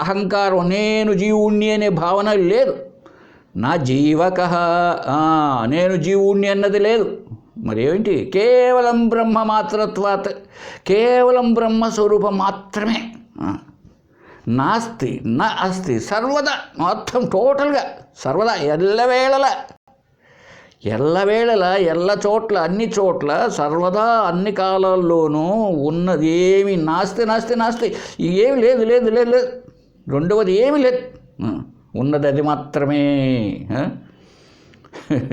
అహంకారం, నేను జీవుణ్ణి అనే భావన లేదు. నా జీవక, నేను జీవుణ్ణి అన్నది లేదు. మరి ఏమిటి? కేవలం బ్రహ్మమాత్రత్వాత్, కేవలం బ్రహ్మస్వరూపం మాత్రమే. నాస్తి నా అస్తి సర్వదా, మొత్తం టోటల్గా సర్వదా, ఎల్లవేళలా ఎల్ల చోట్ల, అన్ని చోట్ల, సర్వదా, అన్ని కాలాల్లోనూ ఉన్నది ఏమి నాస్తి. ఏమి లేదు. రెండవది ఏమి లేదు, ఉన్నది అది మాత్రమే.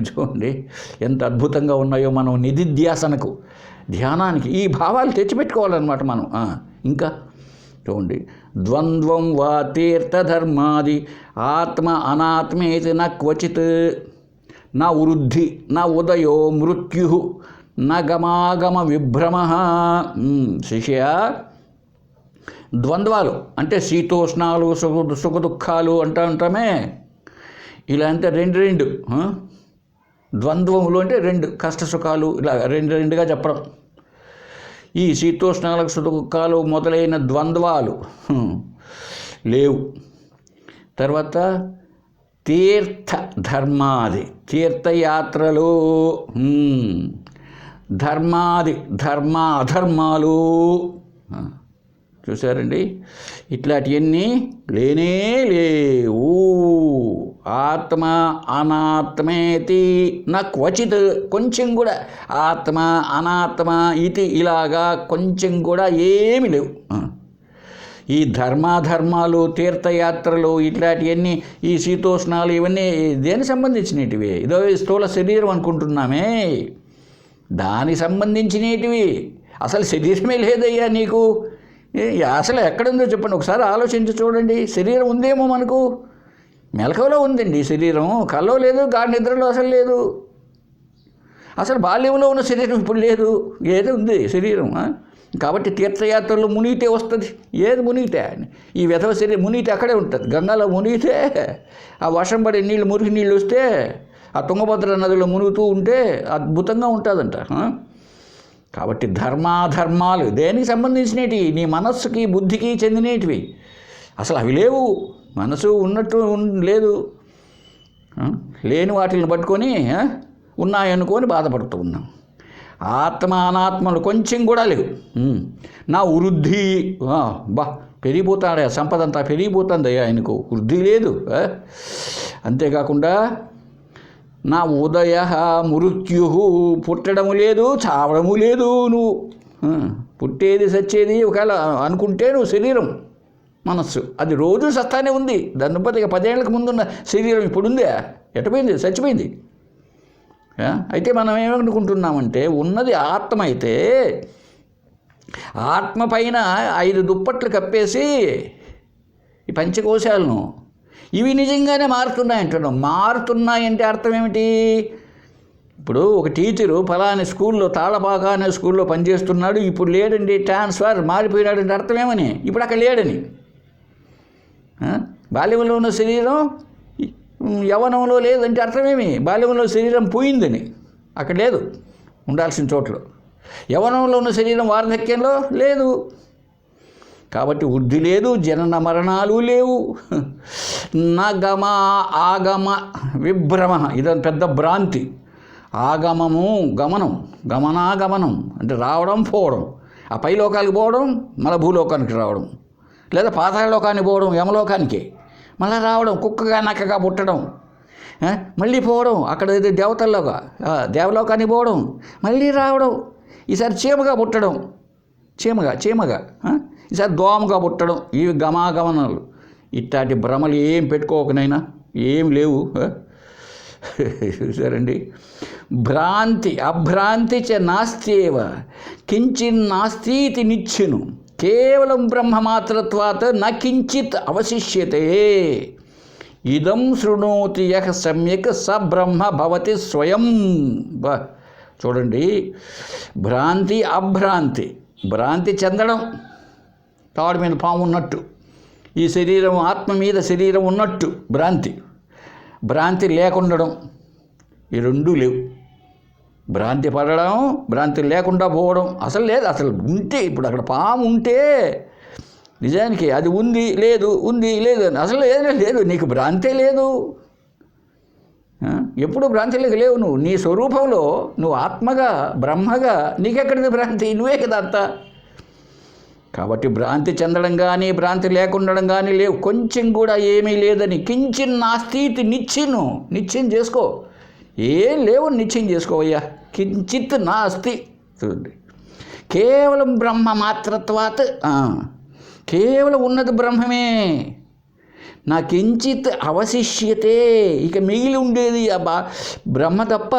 చూడండి ఎంత అద్భుతంగా ఉన్నాయో. మనం నిధిధ్యాసనకు, ధ్యానానికి ఈ భావాలు తెచ్చిపెట్టుకోవాలన్నమాట మనం. ఇంకా చూడండి, ద్వంద్వం వా తీర్థధర్మాది ఆత్మ అనాత్మేతి న క్వచిత్, నా వృద్ధి నా ఉదయో మృత్యు నా గమాగమ విభ్రమ. శిష్య, ద్వంద్వాలు అంటే శీతోష్ణాలు, సుఖ దుఃఖాలు అంటామే, ఇలా అంటే రెండు ద్వంద్వములు అంటే రెండు, కష్ట సుఖాలు, ఇలా రెండుగా చెప్పడం. ఈ శీతోష్ణాలకు, సుఖ దుఃఖాలు మొదలైన ద్వంద్వాలు లేవు. తర్వాత తీర్థ ధర్మాది, తీర్థయాత్రలు, ధర్మ అధర్మాలు చూసారండి, ఇట్లాంటివన్నీ లేనే లేవు. ఆత్మ అనాత్మేతి నా క్వచిత్, కొంచెం కూడా ఆత్మ అనాత్మ ఇది ఇలాగా కొంచెం కూడా ఏమి లేవు. ఈ ధర్మాధర్మాలు తీర్థయాత్రలు ఇట్లాంటివన్నీ ఈ శీతోష్ణాలు ఇవన్నీ దేనికి సంబంధించినటివి? ఇదో స్థూల శరీరం అనుకుంటున్నామే, దానికి సంబంధించినటివి. అసలు శరీరమే లేదయ్యా నీకు. అసలు ఎక్కడుందో చెప్పండి, ఒకసారి ఆలోచించి చూడండి. శరీరం ఉందేమో మనకు, మెలకువలో ఉందండి శరీరం, కల్లో లేదు, గాఢ నిద్రలో అసలు లేదు. అసలు బాల్యంలో ఉన్న శరీరం ఇప్పుడు లేదు, ఏదో ఉంది శరీరం. కాబట్టి తీర్థయాత్రలు మునిగితే వస్తుంది. ఏది మునిగితే ఈ వెధవ శరీరం మునిగితే అక్కడే ఉంటుంది. గంగాలో మునిగితే ఆ వర్షం పడే నీళ్ళు, మురికి నీళ్ళు వస్తే ఆ తుంగభద్ర నదిలో మునుగుతూ ఉంటే అద్భుతంగా ఉంటుందంట. కాబట్టి ధర్మాధర్మాలు దేనికి సంబంధించినవి? నీ మనస్సుకి బుద్ధికి చెందినటివి. అసలు అవి లేవు. మనసు ఉన్నట్టు లేదు, లేని వాటిని పట్టుకొని ఉన్నాయనుకొని బాధపడుతూ ఉన్నాం. ఆత్మ అనాత్మలు కొంచెం కూడా లేవు. నా వృద్ధి పెరిగిపోతాడే, సంపద అంతా పెరిగిపోతుంది ఆయనకు, వృద్ధి లేదు. అంతేకాకుండా నా ఉదయ మృత్యు, పుట్టడము లేదు, చావడము లేదు. నువ్వు పుట్టేది సచ్చేది ఒకవేళ అనుకుంటే నువ్వు శరీరం, మనస్సు అది రోజు సత్తానే ఉంది. దాని బట్టి 10 ఏళ్ళకి ముందున్న శరీరం ఇప్పుడు ఉందే, ఎట్టపోయింది, చచ్చిపోయింది. అయితే మనం ఏమనుకుంటున్నామంటే ఉన్నది ఆత్మ అయితే ఆత్మ పైన 5 దుప్పట్లు కప్పేసి ఈ పంచకోశాలను ఇవి నిజంగానే మారుతున్నాయంటున్నాం. మారుతున్నాయంటే అర్థం ఏమిటి? ఇప్పుడు ఒక టీచరు ఫలాని స్కూల్లో, తాళపాక అనే స్కూల్లో పనిచేస్తున్నాడు, ఇప్పుడు లేడండి, ట్రాన్స్ఫర్ మారిపోయినాడు అంటే అర్థం ఏమని? ఇప్పుడు అక్కడ లేడని. బాల్యంలో ఉన్న శరీరం యవ్వనంలో లేదంటే అర్థమేమి? బాల్యంలో శరీరం పోయిందని, అక్కడ లేదు ఉండాల్సిన చోట్ల. యవ్వనంలో ఉన్న శరీరం వార్ధక్యంలో లేదు. కాబట్టి వృద్ధి లేదు, జనన మరణాలు లేవు. నగమ ఆగమ విభ్రమ, ఇదని పెద్ద భ్రాంతి. ఆగమము గమనం, గమనాగమనం అంటే రావడం పోవడం, ఆ పై లోకానికి పోవడం, మళ్ళీ భూలోకానికి రావడం, లేదా పాతాళ లోకానికి పోవడం, యమలోకానికి మళ్ళీ రావడం, కుక్కగా నక్కగా పుట్టడం, మళ్ళీ పోవడం, అక్కడ దేవతల్లోగా దేవలోకానికి పోవడం, మళ్ళీ రావడం, ఈసారి చీమగా పుట్టడం, చీమగా ఈసారి దోమగా పుట్టడం. ఇవి గమాగమనాలు. ఇట్లాంటి భ్రమలు ఏం పెట్టుకోకనైనా ఏం లేవు. చూసారండి, భ్రాంతి అభ్రాంతి చ నాస్త్యేవ కించిన్నాస్తి నిత్యును కేవలం బ్రహ్మమాత్రత్వాత్ న కించిత్ అవశిష్యతే. ఇదం శృణోతి యః సమ్యక్ స బ్రహ్మ భవతి స్వయం. చూడండి, భ్రాంతి అభ్రాంతి. భ్రాంతి చెందడం, తాడు మీద పాము ఉన్నట్టు, ఈ శరీరం ఆత్మ మీద శరీరం ఉన్నట్టు భ్రాంతి. భ్రాంతి లేకుండడం, ఈ రెండూ లేవు. భ్రాంతి పడడం, భ్రాంతి లేకుండా పోవడం అసలు లేదు. అసలు ఉంటే ఇప్పుడు అక్కడ పాము ఉంటే నిజానికి అది ఉంది లేదు, ఉంది లేదు అని అసలు ఏదైనా లేదు. నీకు భ్రాంతే లేదు. ఎప్పుడు భ్రాంతిలోకి లేవు. నువ్వు నీ స్వరూపంలో నువ్వు ఆత్మగా బ్రహ్మగా, నీకెక్కడిది భ్రాంతి? నువ్వే కదా అంతా. కాబట్టి భ్రాంతి చెందడం కానీ భ్రాంతి లేకుండడం కానీ లేవు, కొంచెం కూడా ఏమీ లేదని. కించిన్ నాస్తి నిశ్చయం చేసుకో. ఏం లేవు నిశ్చయం చేసుకోవయ్యా. కించిత్ నాస్తి. చూడండి, కేవలం బ్రహ్మ మాత్రత్వాత్, కేవలం ఉన్నది బ్రహ్మమే. నా కించిత్ అవశిష్యతే, ఇక మిగిలి ఉండేది బ్రహ్మ తప్ప.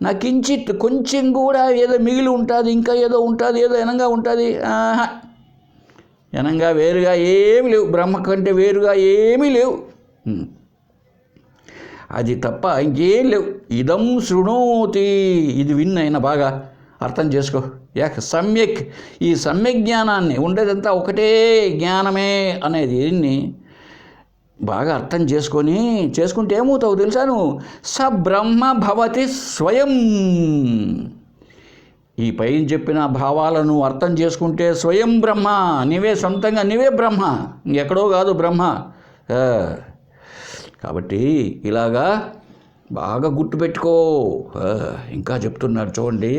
నా కించిత్ కొంచెం కూడా ఏదో మిగిలి ఉంటుంది, ఇంకా ఏదో ఉంటుంది, ఏదో ఎనంగా ఉంటుంది. ఎనంగా వేరుగా ఏమీ లేవు, బ్రహ్మ కంటే వేరుగా ఏమీ లేవు. అది తప్ప ఇంకేం లేవు. ఇదం శృణోతి, ఇది విన్నైనా బాగా అర్థం చేసుకో. సమ్యక్, ఈ సమ్యక్ జ్ఞానాన్ని, ఉండేదంతా ఒకటే జ్ఞానమే అనేది దీన్ని బాగా అర్థం చేసుకుంటే ఏమవుతావు తెలుసాను? స బ్రహ్మ భవతి స్వయం. ఈ పైన చెప్పిన భావాలను అర్థం చేసుకుంటే స్వయం బ్రహ్మ, నీవే సొంతంగా, నీవే బ్రహ్మ, ఇంకెక్కడో కాదు బ్రహ్మ. కాబట్టి ఇలాగా బాగా గుర్తుపెట్టుకో. ఇంకా చెప్తున్నారు చూడండి,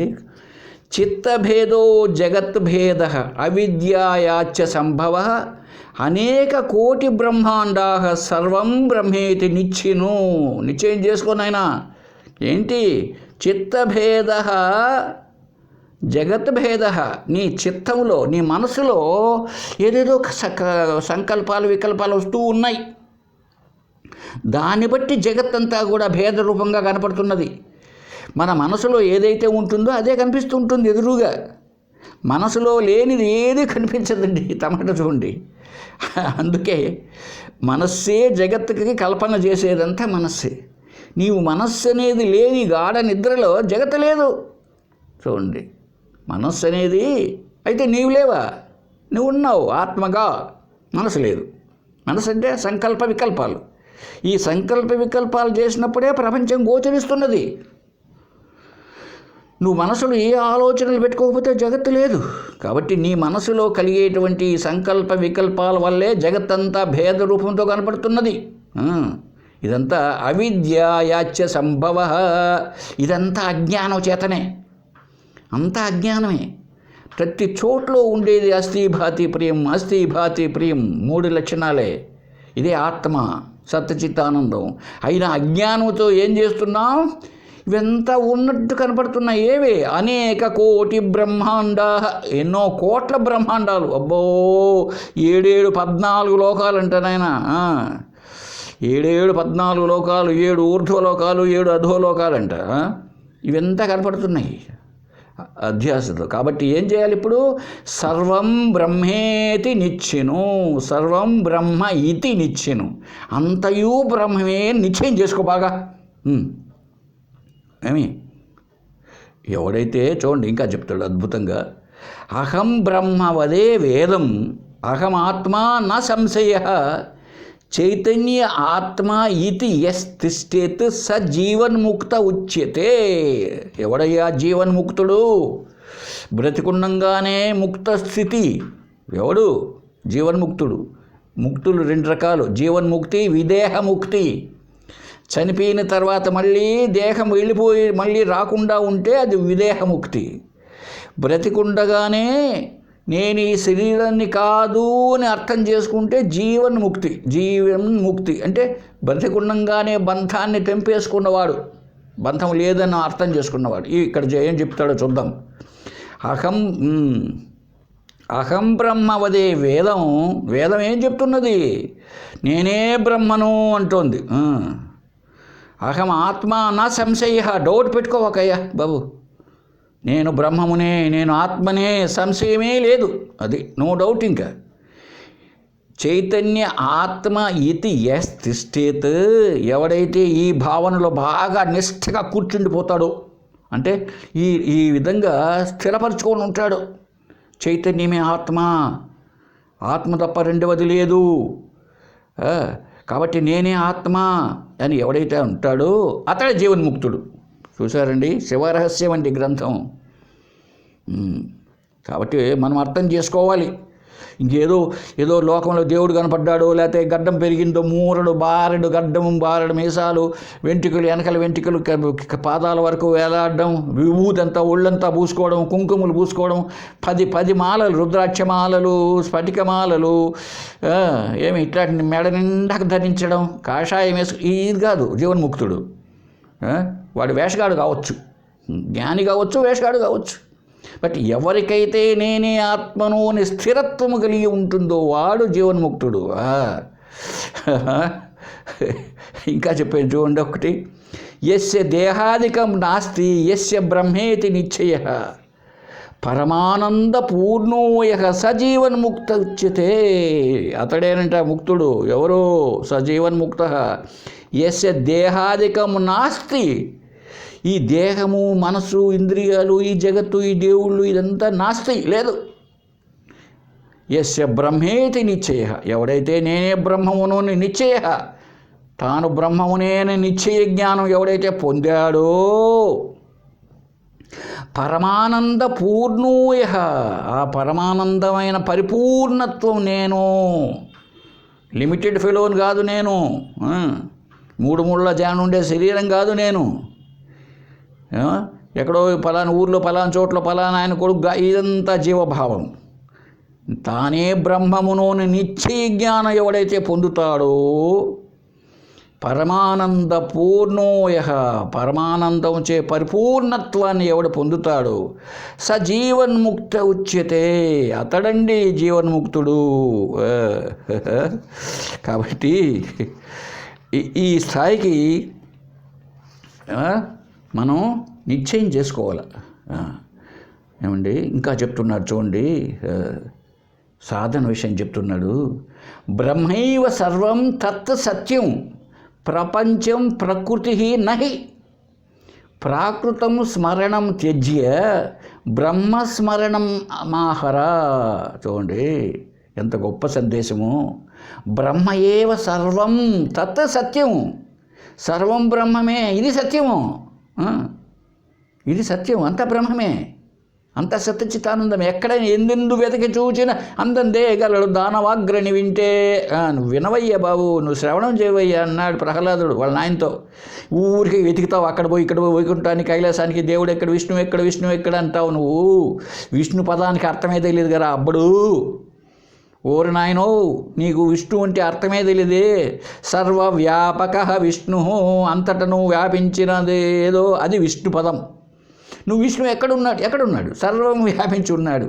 చిత్తభేదో జగద్భేద అవిద్యాయాచ సంభవ అనేక కోటి బ్రహ్మాండా సర్వం బ్రహ్మేతి నిశ్చయం చేసుకోనైనా. ఏంటి? చిత్తభేద జగద్భేద. నీ చిత్తంలో, నీ మనసులో ఏదేదో సంకల్పాలు వికల్పాలు వస్తూ ఉన్నాయి. దాన్ని బట్టి జగత్తంతా కూడా భేద రూపంగా కనపడుతున్నది. మన మనసులో ఏదైతే ఉంటుందో అదే కనిపిస్తూ ఉంటుంది ఎదురుగా. మనసులో లేనిది ఏది కనిపించదండి. టమాటా చూడండి. అందుకే మనస్సే జగత్తుకి కల్పన చేసేదంతా మనస్సే. నీవు మనస్సు అనేది లేని గాఢ నిద్రలో జగత్తు లేదు. చూడండి, మనస్సు అనేది అయితే నీవు లేవా? నువ్వు ఉన్నావు ఆత్మగా. మనసు లేదు. మనసు అంటే సంకల్ప వికల్పాలు. ఈ సంకల్ప వికల్పాలు చేసినప్పుడే ప్రపంచం గోచరిస్తున్నది. నువ్వు మనసులో ఏ ఆలోచనలు పెట్టుకోకపోతే జగత్తు లేదు. కాబట్టి నీ మనసులో కలిగేటువంటి సంకల్ప వికల్పాల వల్లే జగత్తంతా భేద రూపంతో కనపడుతున్నది. ఇదంతా అవిద్యాయాచ్య సంభవ. ఇదంతా అజ్ఞానం చేతనే. అంతా అజ్ఞానమే. ప్రతి చోట్లో ఉండేది అస్థిభాతి ప్రియం, అస్థిభాతి ప్రియం. 3 లక్షణాలే. ఇదే ఆత్మ, సత్చిత్తానందం. అయినా అజ్ఞానంతో ఏం చేస్తున్నాం? ఇవంతా ఉన్నట్టు కనపడుతున్నాయి. ఏవే? అనేక కోటి బ్రహ్మాండ. ఎన్నో కోట్ల బ్రహ్మాండాలు. అబ్బో, 7 14 లోకాలు అంటానాయన. 7 14 లోకాలు, 7 ఊర్ధ్వలోకాలు, 7 అధోలోకాలు అంట. ఇవంతా కనపడుతున్నాయి అధ్యాసతో. కాబట్టి ఏం చేయాలి ఇప్పుడు? సర్వం బ్రహ్మేతి నిశ్చిను, సర్వం బ్రహ్మ ఇతి నిశ్చిను. అంతయు బ్రహ్మమే నిశ్చయం చేసుకో బాగా. ఏమి? ఎవడైతే చూడండి ఇంకా చెప్తాడు అద్భుతంగా. అహం బ్రహ్మవదే వేదం అహం ఆత్మా న సంశయ చైతన్య ఆత్మ ఇతి యస్ తిష్టేత్ స జీవన్ముక్త ఉచ్యతే. ఎవడయ్యా జీవన్ముక్తుడు? బ్రతికుండంగానే ముక్త స్థితి. ఎవడు జీవన్ముక్తుడు? ముక్తులు 2 రకాలు. జీవన్ముక్తి, విదేహముక్తి. చనిపోయిన తర్వాత మళ్ళీ దేహం వెళ్ళిపోయి మళ్ళీ రాకుండా ఉంటే అది విదేహముక్తి. బ్రతికుండగానే నేను ఈ శరీరాన్ని కాదు అని అర్థం చేసుకుంటే జీవన్ముక్తి. జీవన్ముక్తి అంటే బ్రతికుండంగానే బంధాన్ని తెంపేసుకున్నవాడు, బంధం లేదని అర్థం చేసుకున్నవాడు. ఇక్కడ ఏం చెప్తాడో చూద్దాం. అహం బ్రహ్మవదే వేదం. వేదం ఏం చెప్తున్నది? నేనే బ్రహ్మను అంటోంది. అహం ఆత్మ నా సంశయ. డౌట్ పెట్టుకోవకయ్యా బాబు. నేను బ్రహ్మమునే, నేను ఆత్మనే, సంశయమే లేదు. అది నో డౌట్. ఇంకా చైతన్య ఆత్మ ఇతి యస్ తిష్టేత్. ఎవడైతే ఈ భావనలో బాగా నిష్ఠగా కూర్చుండిపోతాడో, అంటే ఈ విధంగా స్థిరపరచుకొని ఉంటాడు. చైతన్యమే ఆత్మ, ఆత్మ తప్ప రెండవది లేదు. కాబట్టి నేనే ఆత్మ అని ఎవడైతే ఉంటాడో అతడే జీవన్ముక్తుడు. చూసారండి, శివరహస్యం వంటి గ్రంథం. కాబట్టి మనం అర్థం చేసుకోవాలి. ఏదో లోకంలో దేవుడు కనపడ్డాడు, లేకపోతే గడ్డం పెరిగిందో, బారెడు గడ్డం, బారెడు మీసాలు, వెంట్రుకలు, వెనకల వెంట్రుకలు పాదాల వరకు వేలాడడం, విభూతంతా ఒళ్ళంతా పూసుకోవడం, కుంకుమలు పూసుకోవడం, 10 మాలలు, రుద్రాక్షమాలలు, స్ఫటికమాలలు, ఏమి ఇట్లాంటి మెడ నిండా ధరించడం, కాషాయం ఇది కాదు జీవన్ముక్తుడు. వాడు వేషగాడు కావచ్చు, జ్ఞాని కావచ్చు, వేషగాడు కావచ్చు. బట్ ఎవరికైతే నేనే ఆత్మను అని స్థిరత్వము కలిగి ఉంటుందో వాడు జీవన్ముక్తుడు. ఇంకా చెప్పేది చూడండి ఒకటి. యస్య దేహాదికం నాస్తి యస్య బ్రహ్మేతి నిశ్చయ పరమానంద పూర్ణోయ సజీవన్ముక్త ఉచ్యతే. అతడేనంట ముక్తుడు. ఎవరు? సజీవన్ముక్త. యస్య దేహాదికం నాస్తి. ఈ దేహము, మనసు, ఇంద్రియాలు, ఈ జగత్తు, ఈ దేవుళ్ళు, ఇదంతా నాస్తి, లేదు. యస్య బ్రహ్మేతి నిశ్చయ. ఎవడైతే నేనే బ్రహ్మమును నిశ్చయ, తాను బ్రహ్మమునే నిశ్చయ జ్ఞానం ఎవడైతే పొందాడో పరమానంద పూర్ణోయ. ఆ పరమానందమైన పరిపూర్ణత్వం నేను. లిమిటెడ్ ఫెలోని కాదు నేను. 3 ముళ్ళ జాన ఉండే శరీరం కాదు నేను. ఎక్కడో పలానా ఊర్లో పలానా చోట్ల పలానా ఆయన కొడుకుగా, ఇదంతా జీవభావం. తానే బ్రహ్మమునోని నిశ్చయ జ్ఞానం ఎవడైతే పొందుతాడో పరమానంద పూర్ణోయ, పరమానందంచే పరిపూర్ణత్వాన్ని ఎవడు పొందుతాడో స జీవన్ముక్త ఉచ్యతే, అతడండి జీవన్ముక్తుడు. కాబట్టి ఈ స్థాయికి మనం నిశ్చయం చేసుకోవాలి. ఏమండి ఇంకా చెప్తున్నాడు చూడండి, సాధన విషయం చెప్తున్నాడు. బ్రహ్మైవ సర్వం తత్ సత్యం ప్రపంచం ప్రకృతి నహి ప్రాకృతం స్మరణం త్యజ్య బ్రహ్మస్మరణం మాహర. చూడండి ఎంత గొప్ప సందేశము. బ్రహ్మ ఏవ సర్వం తత్ సత్యం, సర్వం బ్రహ్మమే, ఇది సత్యము, ఇది సత్యం, అంత బ్రహ్మమే, అంత సత్యచితానందం. ఎక్కడ ఎందెందు వెతకి చూచిన అందం దేయగలడు దానవాగ్రని వింటే. నువ్వు వినవయ్యా బాబు, నువ్వు శ్రవణం చేయవయ్యా అన్నాడు ప్రహ్లాదుడు వాళ్ళ నాయనతో. ఊరికి వెతుకుతావు, అక్కడ పోయి ఇక్కడ పోయి వైకుంఠానికి కైలాసానికి, దేవుడు ఎక్కడ, విష్ణువు ఎక్కడ, విష్ణువు ఎక్కడ అంటావు నువ్వు. విష్ణు పదానికి అర్థమే తెలియదు కదా అబ్బడు. ఓరి నాయనో, నీకు విష్ణు అంటే అర్థమే తెలియదే. సర్వవ్యాపక విష్ణు, అంతటను వ్యాపించినది ఏదో అది విష్ణు పదం. నువ్వు విష్ణు ఎక్కడున్నాడు? సర్వం వ్యాపించి ఉన్నాడు.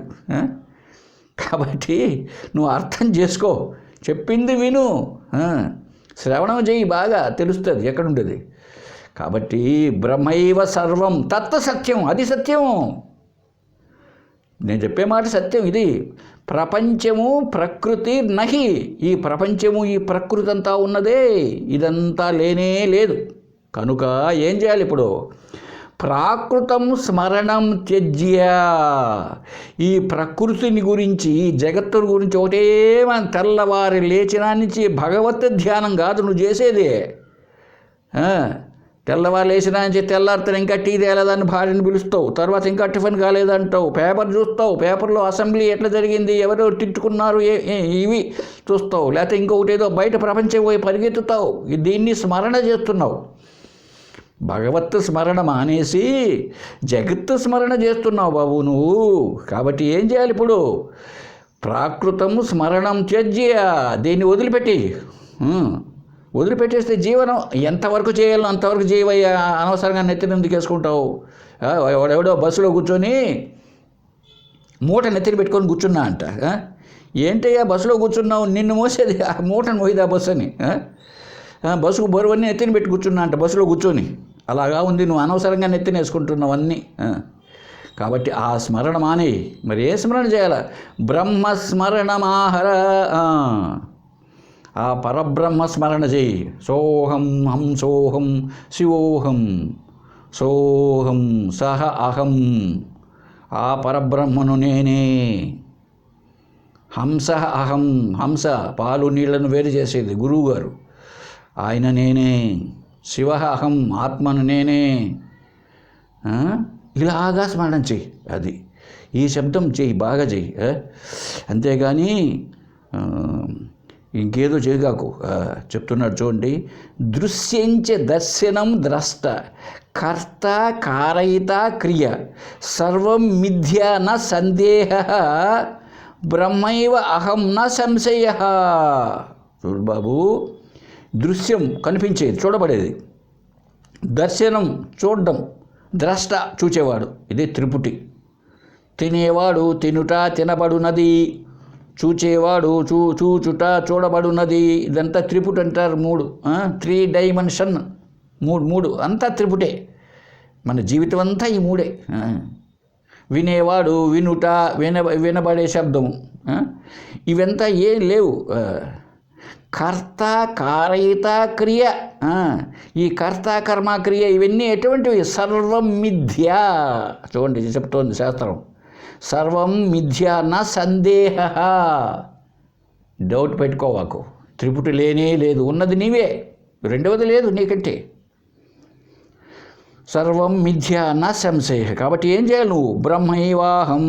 కాబట్టి నువ్వు అర్థం చేసుకో, చెప్పింది విను, శ్రవణం చేయి, బాగా తెలుస్తుంది ఎక్కడుంటుంది. కాబట్టి బ్రహ్మైవ సర్వం తత్ సత్యం, అది సత్యం. నేను చెప్పే మాట సత్యం. ఇది ప్రపంచము ప్రకృతి నహి, ఈ ప్రపంచము ఈ ప్రకృతి అంతా ఉన్నదే, ఇదంతా లేనే లేదు. కనుక ఏం చేయాలి ఇప్పుడు? ప్రాకృతం స్మరణం త్యజ్య, ఈ ప్రకృతిని గురించి, ఈ జగత్తుని గురించి ఒకటే మన తెల్లవారి లేచినా నుంచి భగవత్ ధ్యానం కాదు నువ్వు చేసేది. తెల్లవారు లేచినా నుంచి తెల్లారితే ఇంకా టీ తేలేదని భార్యను పిలుస్తావు, తర్వాత ఇంకా టిఫిన్ కాలేదంటావు, పేపర్ చూస్తావు, పేపర్లో అసెంబ్లీ ఎట్లా జరిగింది, ఎవరో తిట్టుకున్నారు, ఇవి చూస్తావు, లేకపోతే ఇంకొకటి ఏదో బయట ప్రపంచం పోయి పరిగెత్తుతావు. దీన్ని స్మరణ చేస్తున్నావు. భగవత్ స్మరణ మానేసి జగత్ స్మరణ చేస్తున్నావు బాబు నువ్వు. కాబట్టి ఏం చేయాలి ఇప్పుడు? ప్రాకృతం స్మరణం త్యజ్య, దీన్ని వదిలిపెట్టేస్తే జీవనం ఎంతవరకు చేయాలో అంతవరకు చేయవయ్యా. అనవసరంగా నెత్తిన ఎందుకు వేసుకుంటావు? ఎవడెవడో బస్సులో కూర్చొని మూట నెత్తిని పెట్టుకొని కూర్చున్నా అంట. ఏంటయ్యా బస్సులో కూర్చున్నావు, నిన్ను మోసేది ఆ మూటను మోయిదా బస్సు అని. బస్సుకు బరువన్నీ నెత్తిని పెట్టి కూర్చున్నా అంట బస్సులో కూర్చొని. అలాగా ఉంది, నువ్వు అనవసరంగా నెత్తిని వేసుకుంటున్నావన్నీ. కాబట్టి ఆ స్మరణ మానే. మరి ఏ స్మరణ చేయాల? బ్రహ్మస్మరణ మాహర, ఆ పరబ్రహ్మ స్మరణ చేయి. సోహం హంసోహం శివోహం సోహం సహ అహం, ఆ పరబ్రహ్మను నేనే. హంస అహం, హంస పాలు నీళ్లను వేరు చేసేది గురువుగారు, ఆయన నేనే. శివ అహం, ఆత్మను నేనే. ఇలాగా స్మరణ చెయ్యి. అది ఈ శబ్దం చెయ్యి, బాగా చెయ్యి. అంతేగాని ఇంకేదో చేయగాకు. చెప్తున్నాడు చూడండి. దృశ్యంచ దర్శనం ద్రష్ట కర్త కారయిత క్రియ సర్వం మిథ్యా న సందేహ బ్రహ్మైవ అహం న సంశయ. చూడు బాబు, దృశ్యం కనిపించేది, చూడబడేది. దర్శనం చూడడం, ద్రష్ట చూచేవాడు, ఇదే త్రిపుటి. తినేవాడు తినుట తినబడునది, చూచేవాడు చూచుట చూడబడున్నది. ఇదంతా త్రిపుటి అంటారు. 3 డైమెన్షన్, మూడు అంతా త్రిపుటే. మన జీవితం అంతా ఈ 3. వినేవాడు వినుట, వినబడే శబ్దము, ఇవంతా ఏం లేవు. కర్త కారయిత క్రియ, ఈ కర్త కర్మ క్రియ ఇవన్నీ ఎటువంటివి? సర్వం మిథ్యా. చూడండి చెప్తోంది శాస్త్రం, సర్వం మిథ్యా న సందేహ. డౌట్ పెట్టుకోవాకు. త్రిపుటి లేనే లేదు, ఉన్నది నీవే, రెండవది లేదు నీకంటే. సర్వం మిథ్యా న సంశయ. కాబట్టి ఏం చేయాలి నువ్వు? బ్రహ్మైవాహం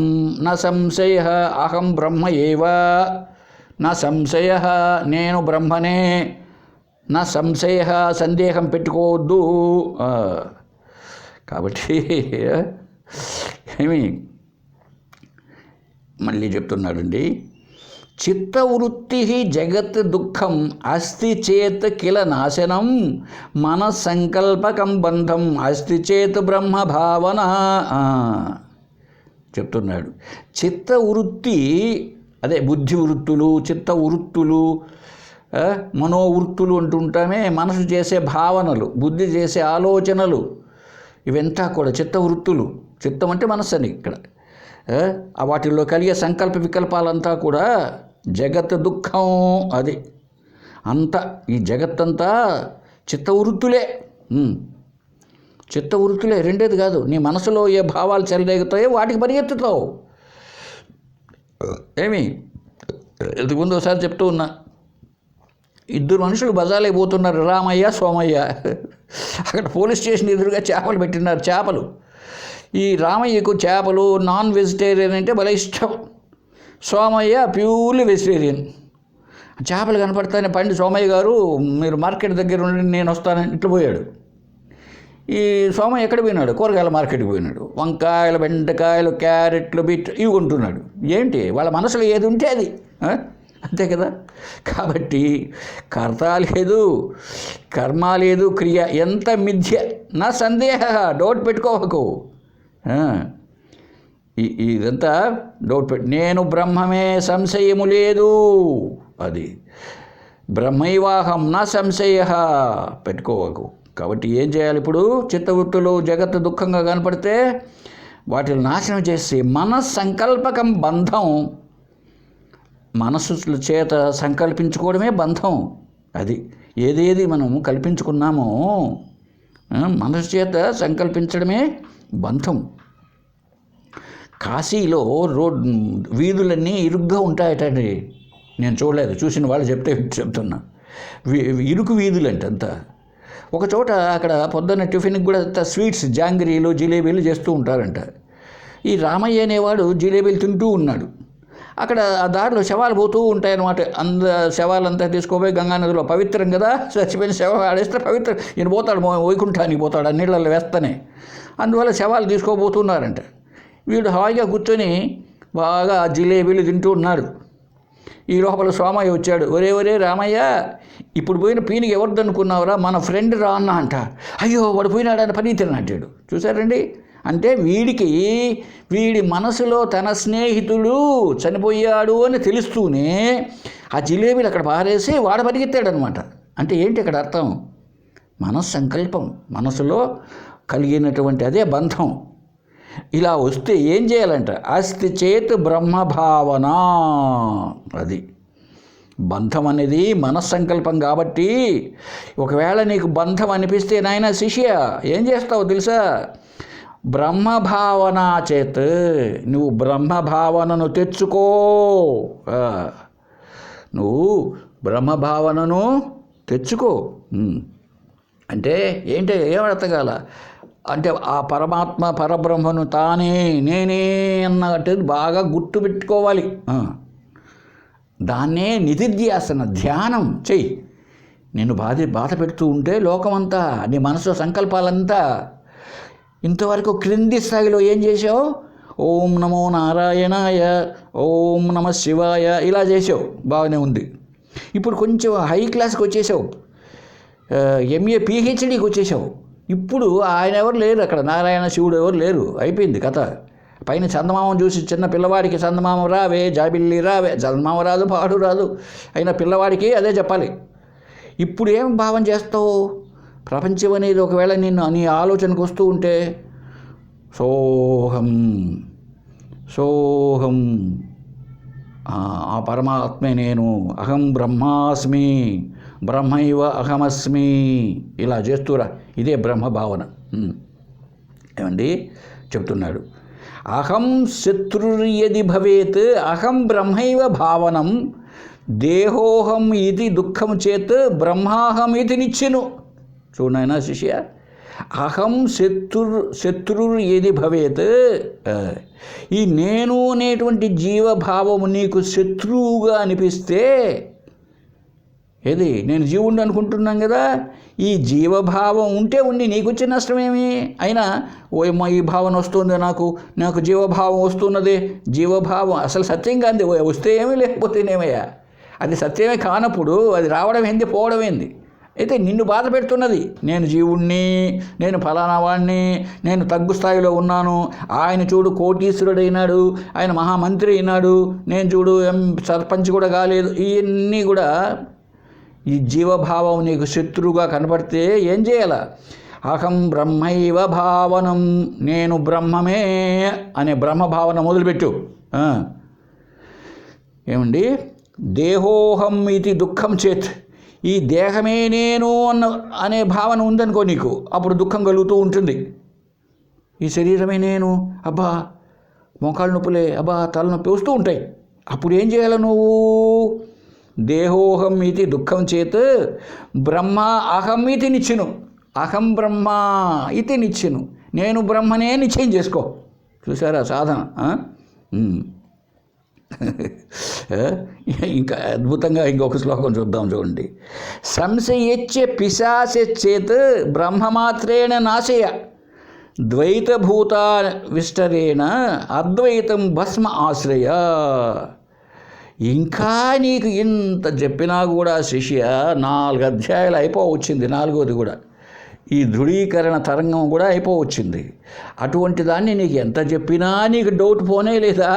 న సంశయ, అహం బ్రహ్మ ఏవ నా సంశయ, నేను బ్రహ్మనే. నా సంశయ, సందేహం పెట్టుకోవద్దు. కాబట్టి ఏమి మళ్ళీ చెప్తున్నాడండి, చిత్తవృత్తి జగత్ దుఃఖం అస్తి చేత్ కిల నాశనం మన సంకల్పకం బంధం అస్తి చేత్ బ్రహ్మ భావన చెప్తున్నాడు. చిత్తవృత్తి అదే బుద్ధి వృత్తులు, చిత్తవృత్తులు, మనోవృత్తులు అంటుంటామే, మనసు చేసే భావనలు, బుద్ధి చేసే ఆలోచనలు, ఇవంతా కూడా చిత్తవృత్తులు. చిత్తం అంటే మనస్సు అని ఇక్కడ. వాటిల్లో కలిగే సంకల్ప వికల్పాలంతా కూడా జగత్ దుఃఖం. అది అంతా, ఈ జగత్తంతా చిత్తవృత్తులే. చిత్తవృత్తులే, రెండేది కాదు. నీ మనసులో ఏ భావాలు చెలరేగుతాయో వాటికి పరిగెత్తుతావు. ఏమి ఇంతకుముందు ఒకసారి చెప్తూ ఉన్నా, ఇద్దరు మనుషులు బజార్లోకి పోతున్నారు, రామయ్య సోమయ్య. అక్కడ పోలీస్ స్టేషన్ ఎదురుగా చేపలు పెట్టినారు, చేపలు. ఈ రామయ్యకు చేపలు, నాన్ వెజిటేరియన్ అంటే భలే ఇష్టం. Somayya purely vegetarian. చేపలు కనపడతానే, పండి సోమయ్య గారు మీరు మార్కెట్ దగ్గర ఉండి నేను వస్తానని ఇట్లా పోయాడు. ఈ సోమయ్య ఎక్కడ పోయినాడు? కూరగాయల మార్కెట్కి పోయినాడు. వంకాయలు, బెండకాయలు, క్యారెట్లు, బీట్ ఇవి కొంటున్నాడు. ఏంటి వాళ్ళ మనసులో ఏది ఉంటే అది, అంతే కదా. కాబట్టి కర్త లేదు, కర్మ లేదు, క్రియ ఎంత మిథ్య నా సందేహ. డౌట్ పెట్టుకోవకు. ఇదంతా డౌట్ నేను బ్రహ్మమే, సంశయము లేదు. అది బ్రహ్మైవాహం నా సంశయ పెట్టుకోవకు. కాబట్టి ఏం చేయాలి ఇప్పుడు? చిత్తవృత్తులు జగత్తు దుఃఖంగా కనపడితే వాటిని నాశనం చేసి మనస్సంకల్పకం బంధం, మనసు చేత సంకల్పించుకోవడమే బంధం. అది ఏదేది మనం కల్పించుకున్నామో మనసు చేత సంకల్పించడమే బంధం. కాశీలో వీధులన్నీ ఇరుగ్గా ఉంటాయటండి. నేను చూడలేదు, చూసిన వాళ్ళు చెప్తున్నా. ఇరుకు వీధులు అంటే అంతా. ఒక చోట అక్కడ పొద్దున్న టిఫిన్కి కూడా స్వీట్స్, జాంగ్రీలు, జిలేబీలు చేస్తూ ఉంటారంట. ఈ రామయ్య అనేవాడు జిలేబీలు తింటూ ఉన్నాడు. అక్కడ ఆ దారిలో శవాలు పోతూ ఉంటాయన్నమాట. శవాలంతా తీసుకోపోయి గంగానదిలో, పవిత్రం కదా, చచ్చిపోయిన శవం ఆడేస్తే పవిత్రం. ఈయన పోతాడు, వైకుంఠానికి పోతాడు, ఆ నీళ్ళల్లో వేస్తేనే. అందువల్ల శవాలు తీసుకోబోతున్నారంట. వీడు హాయిగా కూర్చొని బాగా జిలేబీలు తింటూ ఉన్నాడు. ఈ లోపల సోమయ్య వచ్చాడు. ఒరే రామయ్య, ఇప్పుడు పోయిన పీనికి ఎవరిది అనుకున్నావురా? మన ఫ్రెండ్ రా అన్న అంట. అయ్యో వాడు పోయినాడని పనీతిని అంటాడు. చూసారండి? అంటే వీడి మనసులో తన స్నేహితుడు చనిపోయాడు అని తెలుస్తూనే ఆ జిలేబీలు అక్కడ పారేసి వాడు పరిగెత్తాడనమాట. అంటే ఏంటి ఇక్కడ అర్థం? మనస్సంకల్పం, మనసులో కలిగినటువంటి అదే బంధం. ఇలా వస్తే ఏం చేయాలంట? అస్తి చేత్ బ్రహ్మభావన. అది బంధం అనేది మనస్సంకల్పం. కాబట్టి ఒకవేళ నీకు బంధం అనిపిస్తే నాయన శిష్య ఏం చేస్తావు తెలుసా? బ్రహ్మభావన చేత్ నువ్వు బ్రహ్మభావనను తెచ్చుకో. నువ్వు బ్రహ్మభావనను తెచ్చుకో అంటే ఏంటి? ఏమర్థగాల అంటే ఆ పరమాత్మ పరబ్రహ్మను తానే నేనే అన్నట్టు బాగా గుర్తుపెట్టుకోవాలి. దాన్నే నిధిధ్యాసన, ధ్యానం చెయ్యి. నేను బాధ పెడుతూ ఉంటే లోకమంతా, నీ మనసు సంకల్పాలంతా ఇంతవరకు క్రింది స్థాయిలో ఏం చేసావు? ఓం నమో నారాయణాయ, ఓం నమ శివాయ ఇలా చేసావు, బాగానే ఉంది. ఇప్పుడు కొంచెం హై క్లాస్కి వచ్చేసావు, ఎంఏ పిహెచ్డీకి వచ్చేసావు. ఇప్పుడు ఆయన ఎవరు లేరు అక్కడ, నారాయణ శివుడు ఎవరు లేరు, అయిపోయింది కథ. పైన చందమామను చూసి చిన్న పిల్లవాడికి చందమామ రావే, జాబిల్లి రావే, చందమామ రాదు, పాడు రాదు, అయినా పిల్లవాడికి అదే చెప్పాలి. ఇప్పుడు ఏం భావం చేస్తావు? ప్రపంచం అనేది ఒకవేళ నీ ఆలోచనకు వస్తూ ఉంటే సోహం సోహం, ఆ పరమాత్మే నేను, అహం బ్రహ్మాస్మి, బ్రహ్మైవ అహమస్మి ఇలా చేస్తూరా. ఇదే బ్రహ్మభావన. ఏమండి చెప్తున్నాడు, అహం శత్రుర్యది భవేత్ అహం బ్రహ్మైవ భావనం దేహోహం ఇది దుఃఖం చేత్ బ్రహ్మాహం ఇది నిచ్చెను. చూడైనా శిష్య, అహం శత్రుర్ ఏది భవేత్, ఈ నేను అనేటువంటి జీవభావము నీకు శత్రువుగా అనిపిస్తే ఏది నేను జీవుణ్ణి అనుకుంటున్నాం కదా, ఈ జీవభావం ఉంటే ఉండి నీకు వచ్చే నష్టమేమి? అయినా ఓయమ్మ ఈ భావన వస్తుంది, నాకు జీవభావం వస్తున్నది. జీవభావం అసలు సత్యం కాదు, వస్తే ఏమీ లేకపోతేనేమయ్యా. అది సత్యమే కానప్పుడు అది రావడం ఏంది, పోవడం ఏంది? అయితే నిన్ను బాధ పెడుతున్నది, నేను జీవుణ్ణి, నేను ఫలానా వాడిని, నేను తగ్గు స్థాయిలో ఉన్నాను, ఆయన చూడు కోటీశ్వరుడైనాడు, ఆయన మహామంత్రి అయినాడు, నేను చూడు సర్పంచ్ కూడా కాలేదు. ఇవన్నీ కూడా ఈ జీవభావం నీకు శత్రువుగా కనపడితే ఏం చేయాల? అహం బ్రహ్మైవ భావనం, నేను బ్రహ్మమే అనే బ్రహ్మభావన మొదలుపెట్టు. ఏమండి, దేహోహం ఇది దుఃఖం చేత్, ఈ దేహమే నేను అనే భావన ఉందనుకో నీకు, అప్పుడు దుఃఖం కలుగుతూ ఉంటుంది. ఈ శరీరమే నేను, అబ్బా మోకాళ్ళ నొప్పులే, అబ్బా తలనొప్పి వస్తూ ఉంటాయి. అప్పుడు ఏం చేయాలి నువ్వు? దేహోహం ఇది దుఃఖం చేత్ బ్రహ్మ అహం ఇది నిచ్చెను, అహం బ్రహ్మ ఇది నిచ్చెను, నేను బ్రహ్మనే నిశ్చయం చేసుకో. చూసారా సాధన? ఇంకా అద్భుతంగా ఇంకొక శ్లోకం చూద్దాం, చూడండి. సంశయచ్చే పిశాచేత్ బ్రహ్మమాత్రేణ నాశయ, ద్వైతభూత విష్టరేణ అద్వైతం భస్మ ఆశ్రయ. ఇంకా నీకు ఇంత చెప్పినా కూడా శిష్య 4 అధ్యాయాలు అయిపోవచ్చింది, 4వది కూడా ఈ ధృవీకరణ తరంగం కూడా అయిపోవచ్చింది. అటువంటి దాన్ని నీకు ఎంత చెప్పినా నీకు డౌట్ పోనే లేదా?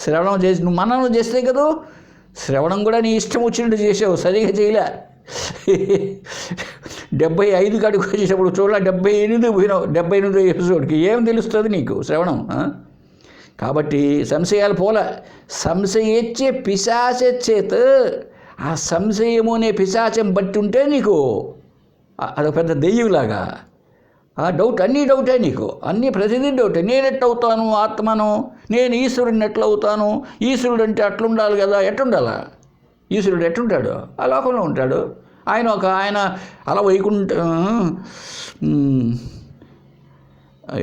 శ్రవణం చేసి నువ్వు మననం చేస్తే కదా, శ్రవణం కూడా నీ ఇష్టం వచ్చినట్టు చేసావు, సరిగా చేయలే. 75 కాడికి వచ్చేటప్పుడు చూడాలి 78 పోయినావు, 78 ఎపిసోడ్కి ఏం తెలుస్తుంది నీకు శ్రవణం? కాబట్టి సంశయాలు పోలే. సంశయచ్చే పిశాచేత్, ఆ సంశయము అనే పిశాచం బట్టి ఉంటే నీకు అదొక పెద్ద దెయ్యంలాగా డౌట్, అన్నీ డౌటే నీకు, అన్నీ ప్రతిదీ డౌటే. నేను ఎట్లవుతాను ఆత్మను, నేను ఈశ్వరుడిని ఎట్లవుతాను, ఈశ్వరుడు అంటే అట్లుండాలి కదా, ఎట్లుండాలా? ఈశ్వరుడు ఎట్లుంటాడు? ఆ లోకంలో ఉంటాడు. ఆయన అలా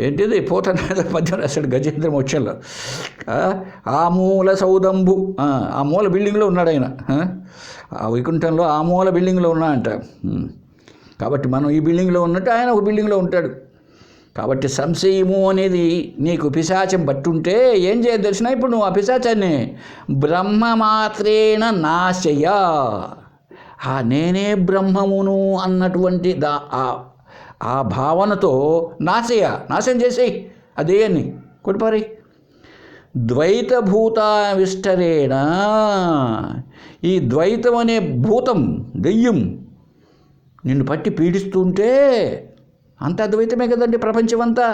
ఏంటిది పోతన మధ్య రాశాడు గజేంద్ర మోక్షంలో, ఆ మూల సౌదంబు, ఆ మూల బిల్డింగ్లో ఉన్నాడు ఆయన. ఆ వైకుంఠంలో ఆ మూల బిల్డింగ్లో ఉన్నాడంట. కాబట్టి మనం ఈ బిల్డింగ్లో ఉన్నట్టు ఆయన ఒక బిల్డింగ్లో ఉంటాడు. కాబట్టి సంశయము అనేది నీకు పిశాచం పట్టుంటే ఏం చేయాలి తెలిసిన? ఇప్పుడు నువ్వు ఆ పిశాచాన్ని బ్రహ్మమాత్రేణ నాశయ, ఆ నేనే బ్రహ్మమును అన్నటువంటి ఆ భావనతో నాశం చేసేయి అదే అని కొట్టిపారి. ద్వైతభూత విష్టరేణ, ఈ ద్వైతం అనే భూతం దెయ్యం నిన్ను పట్టి పీడిస్తుంటే అంతా ద్వైతమే కదండి. ప్రపంచమంతా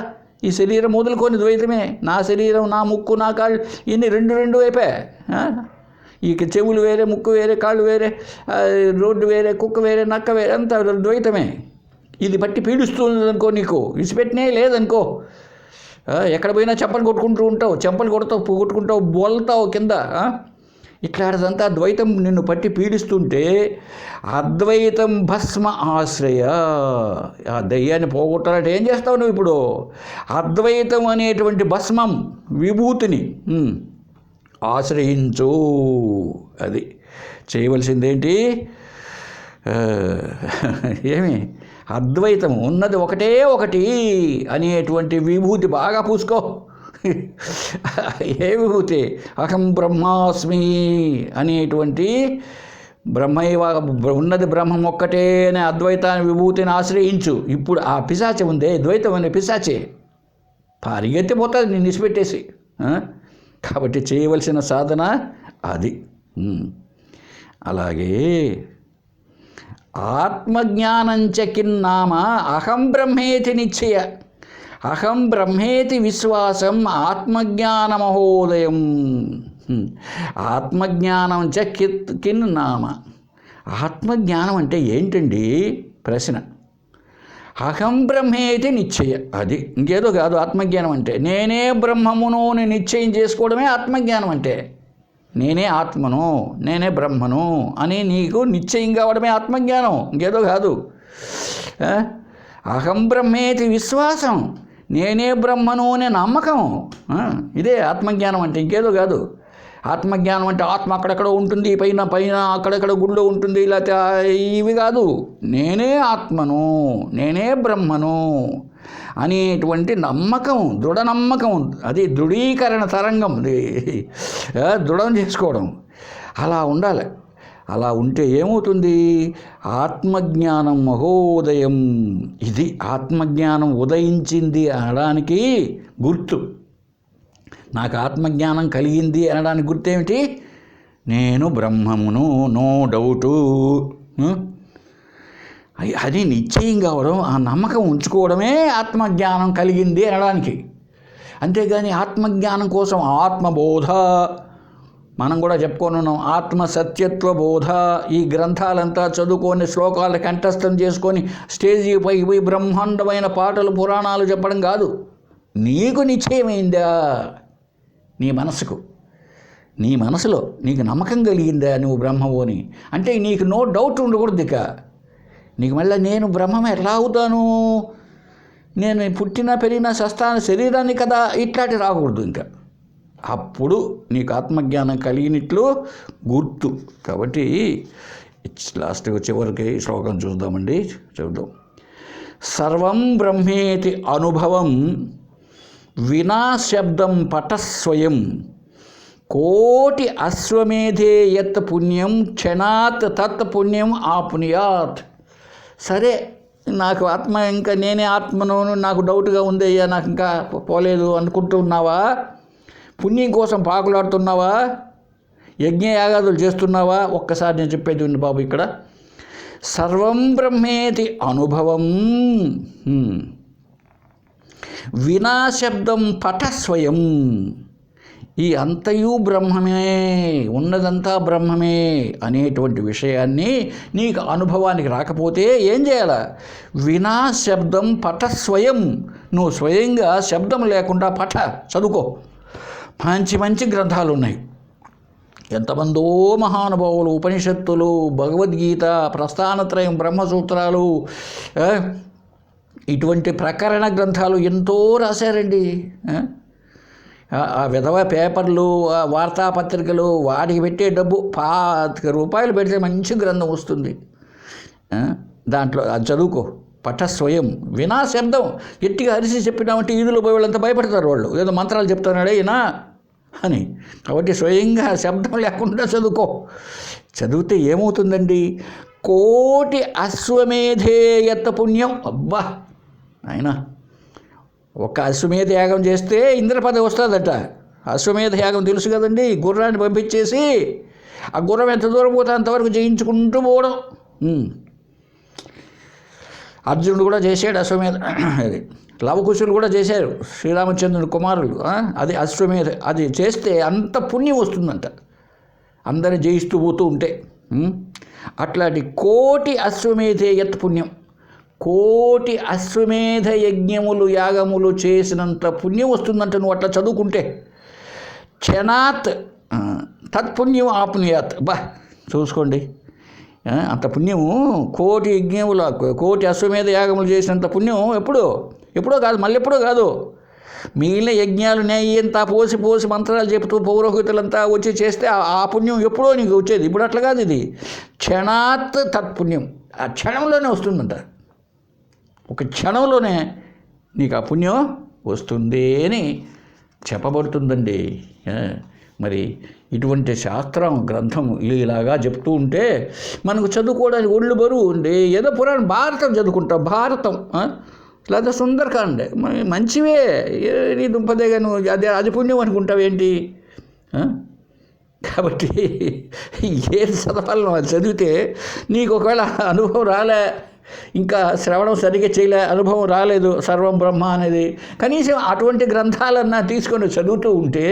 ఈ శరీరం మొదలుకొని ద్వైతమే. నా శరీరం, నా ముక్కు, నా కాళ్ళు, ఇన్ని రెండు అయిపోయాయి. ఈ చెవులు వేరే, ముక్కు వేరే, కాళ్ళు వేరే, రోడ్డు వేరే, కుక్క వేరే, నక్క వేరే, అంతా ద్వైతమే. ఇది బట్టి పీడిస్తుంది అనుకో, నీకు విసిపెట్టినే లేదనుకో, ఎక్కడ పోయినా చెంపలు కొట్టుకుంటూ ఉంటావు, చెంపలు కొట్టుకుంటావు, బోల్తావు కింద. ఇట్లాంటిదంతా ద్వైతం నిన్ను పట్టి పీడిస్తుంటే అద్వైతం భస్మ ఆశ్రయ, ఆ దయ్యాన్ని పోగొట్టాలంటే ఏం చేస్తావు నువ్వు? ఇప్పుడు అద్వైతం అనేటువంటి భస్మం, విభూతిని ఆశ్రయించు. అది చేయవలసిందేంటి? ఏమి? అద్వైతం ఉన్నది ఒకటే ఒకటి అనేటువంటి విభూతి బాగా పూసుకో. ఏ విభూతి? అహం బ్రహ్మాస్మి అనేటువంటి బ్రహ్మైవ, ఉన్నది బ్రహ్మం ఒక్కటే అనే అద్వైతాన్ని విభూతిని ఆశ్రయించు. ఇప్పుడు ఆ పిశాచం ఉందే, ద్వైతం అనే పిశాచే పరిగెత్తిపోతుంది నిన్ను విసిపెట్టేసి. కాబట్టి చేయవలసిన సాధన అది. అలాగే ఆత్మజ్ఞానంచ కిన్నామ అహం బ్రహ్మేతి నిశ్చయ, అహం బ్రహ్మేతి విశ్వాసం ఆత్మజ్ఞానమహోదయం. ఆత్మజ్ఞానం చ కిన్నామ, ఆత్మజ్ఞానం అంటే ఏంటండి ప్రశ్న? అహం బ్రహ్మేతి నిశ్చయ, అది ఇంకేదో కాదు. ఆత్మజ్ఞానం అంటే నేనే బ్రహ్మమును నిశ్చయం చేసుకోవడమే ఆత్మజ్ఞానం అంటే. నేనే ఆత్మను, నేనే బ్రహ్మను అని నీకు నిశ్చయం కావడమే ఆత్మజ్ఞానం, ఇంకేదో కాదు. అహం బ్రహ్మేతి విశ్వాసం, నేనే బ్రహ్మను అనే నమ్మకం, ఇదే ఆత్మజ్ఞానం అంటే, ఇంకేదో కాదు. ఆత్మజ్ఞానం అంటే ఆత్మ అక్కడెక్కడో ఉంటుంది, పైన పైన అక్కడెక్కడ గుడిలో ఉంటుంది, లేకపోతే ఇవి కాదు. నేనే ఆత్మను, నేనే బ్రహ్మను అనేటువంటి నమ్మకం, దృఢ నమ్మకం, అది దృఢీకరణ తరంగం, దృఢం చేసుకోవడం. అలా ఉండాలి. అలా ఉంటే ఏమవుతుంది? ఆత్మజ్ఞానం మహోదయం. ఇది ఆత్మజ్ఞానం ఉదయించింది అనడానికి గుర్తు. నాకు ఆత్మజ్ఞానం కలిగింది అనడానికి గుర్తేమిటి? నేను బ్రహ్మమును, నో డౌటు. అది నిశ్చయం కావడం, ఆ నమ్మకం ఉంచుకోవడమే ఆత్మజ్ఞానం కలిగింది అనడానికి. అంతేగాని ఆత్మజ్ఞానం కోసం ఆత్మబోధ మనం కూడా చెప్పుకొని ఆత్మ సత్యత్వ బోధ, ఈ గ్రంథాలంతా చదువుకొని శ్లోకాలు కంఠస్థం చేసుకొని స్టేజీపై పోయి బ్రహ్మాండమైన పాటలు పురాణాలు చెప్పడం కాదు. నీకు నిశ్చయమైందా? నీ మనసుకు, నీ మనసులో నీకు నమ్మకం కలిగిందా నువ్వు బ్రహ్మవు అని? అంటే నీకు నో డౌట్ ఉండకూడదు. ఇక నీకు మళ్ళీ నేను బ్రహ్మం ఎట్లా అవుతాను, నేను పుట్టినా పెరిగినా సస్తాను శరీరాన్ని కదా, ఇట్లాంటి రాకూడదు. ఇంకా అప్పుడు నీకు ఆత్మజ్ఞానం కలిగినట్లు గుర్తు. కాబట్టి లాస్ట్గా చివరికి శ్లోకం చూద్దామండి, చూద్దాం. సర్వం బ్రహ్మేతి అనుభవం వినా శబ్దం పటస్వయం కోటి అశ్వమేధే యత్ పుణ్యం క్షణాత్ తత్ పుణ్యం ఆపునియాత్. సరే, నాకు ఆత్మ, ఇంకా నేనే ఆత్మను, నాకు డౌట్గా ఉందయ్యా, నాకు ఇంకా పోలేదు అనుకుంటూ ఉన్నావా? పుణ్యం కోసం పాకులాడుతున్నావా? యజ్ఞయాగాదులు చేస్తున్నావా? ఒక్కసారి నేను చెప్పేది ఉంది బాబు. ఇక్కడ సర్వం బ్రహ్మేతి అనుభవం వినా శబ్దం పటస్వయం. ఈ అంతయు బ్రహ్మమే, ఉన్నదంతా బ్రహ్మమే అనేటువంటి విషయాన్ని నీకు అనుభవానికి రాకపోతే ఏం చేయాలా? వినా శబ్దం పటస్వయం. నువ్వు స్వయంగా శబ్దం లేకుండా పఠ, చదువుకో. మంచి మంచి గ్రంథాలు ఉన్నాయి. ఎంతమందో మహానుభావులు, ఉపనిషత్తులు, భగవద్గీత, ప్రస్థానత్రయం, బ్రహ్మసూత్రాలు, ఇటువంటి ప్రకరణ గ్రంథాలు ఎంతో రాశారండి. ఆ విధవ పేపర్లు, వార్తాపత్రికలు, వాటికి పెట్టే డబ్బు ₹5 పెడితే మంచి గ్రంథం వస్తుంది. దాంట్లో అది చదువుకో. పఠస్వయం వినా శబ్దం. గట్టిగా అరిసి చెప్పినామంటే ఈదులో పోయి వాళ్ళంతా భయపడతారు. వాళ్ళు ఏదో మంత్రాలు చెప్తున్నాడే ఈయన అని. కాబట్టి స్వయంగా శబ్దం లేకుండా చదువుకో. చదివితే ఏమవుతుందండి? కోటి అశ్వమేధేయత పుణ్యం. అబ్బా ఆయన ఒక అశ్వమేధ యాగం చేస్తే ఇంద్రపదవి వస్తుందట. అశ్వమేధ యాగం తెలుసు కదండి. గుర్రాన్ని పంపించేసి ఆ గుర్రం ఎంత దూరం పోతే అంతవరకు జయించుకుంటూ పోవడం. అర్జునుడు కూడా చేశాడు అశ్వమేధ. అది లవకుశులు కూడా చేశారు, శ్రీరామచంద్రుని కుమారులు. అది అశ్వమేధ. అది చేస్తే అంత పుణ్యం వస్తుందంట, అందరిని జయిస్తూ పోతూ ఉంటే. అట్లాంటి కోటి అశ్వమేధేయత్ పుణ్యం, కోటి అశ్వమేధ యజ్ఞములు యాగములు చేసినంత పుణ్యం వస్తుందంట నువ్వు అట్లా చదువుకుంటే. క్షణాత్ తత్పుణ్యం ఆపునియాత్. బా చూసుకోండి, అంత పుణ్యము, కోటి యజ్ఞములు, కోటి అశ్వమేధ యాగములు చేసినంత పుణ్యం ఎప్పుడో కాదు, మళ్ళీ ఎప్పుడో కాదు. మిగిలిన యజ్ఞాలు నెయ్యి అంతా పోసి మంత్రాలు చెబుతూ పౌరోహితులంతా వచ్చి చేస్తే ఆ పుణ్యం ఎప్పుడో నీకు వచ్చేది. ఇప్పుడు అట్లా కాదు. ఇది క్షణాత్ తత్పుణ్యం, ఆ క్షణంలోనే వస్తుందంట. ఒక క్షణంలోనే నీకు ఆ పుణ్యం వస్తుంది అని చెప్పబడుతుందండి. మరి ఇటువంటి శాస్త్రం గ్రంథం ఇలాగా చెప్తూ ఉంటే మనకు చదువుకోవడానికి ఒళ్ళు బరువు ఉండి ఏదో పురాణ భారతం చదువుకుంటాం, భారతం లేదా సుందరకాండ మంచివే. నీ దుంపదేగా నువ్వు అది పుణ్యం అనుకుంటావేంటి? కాబట్టి ఏది చదవాలను అది చదివితే నీకు ఒకవేళ అనుభవం రాలే, ఇంకా శ్రవణం సరిగ్గా చేయలే, అనుభవం రాలేదు సర్వం బ్రహ్మ అనేది, కనీసం అటువంటి గ్రంథాలన్నా తీసుకొని చదువుతూ ఉంటే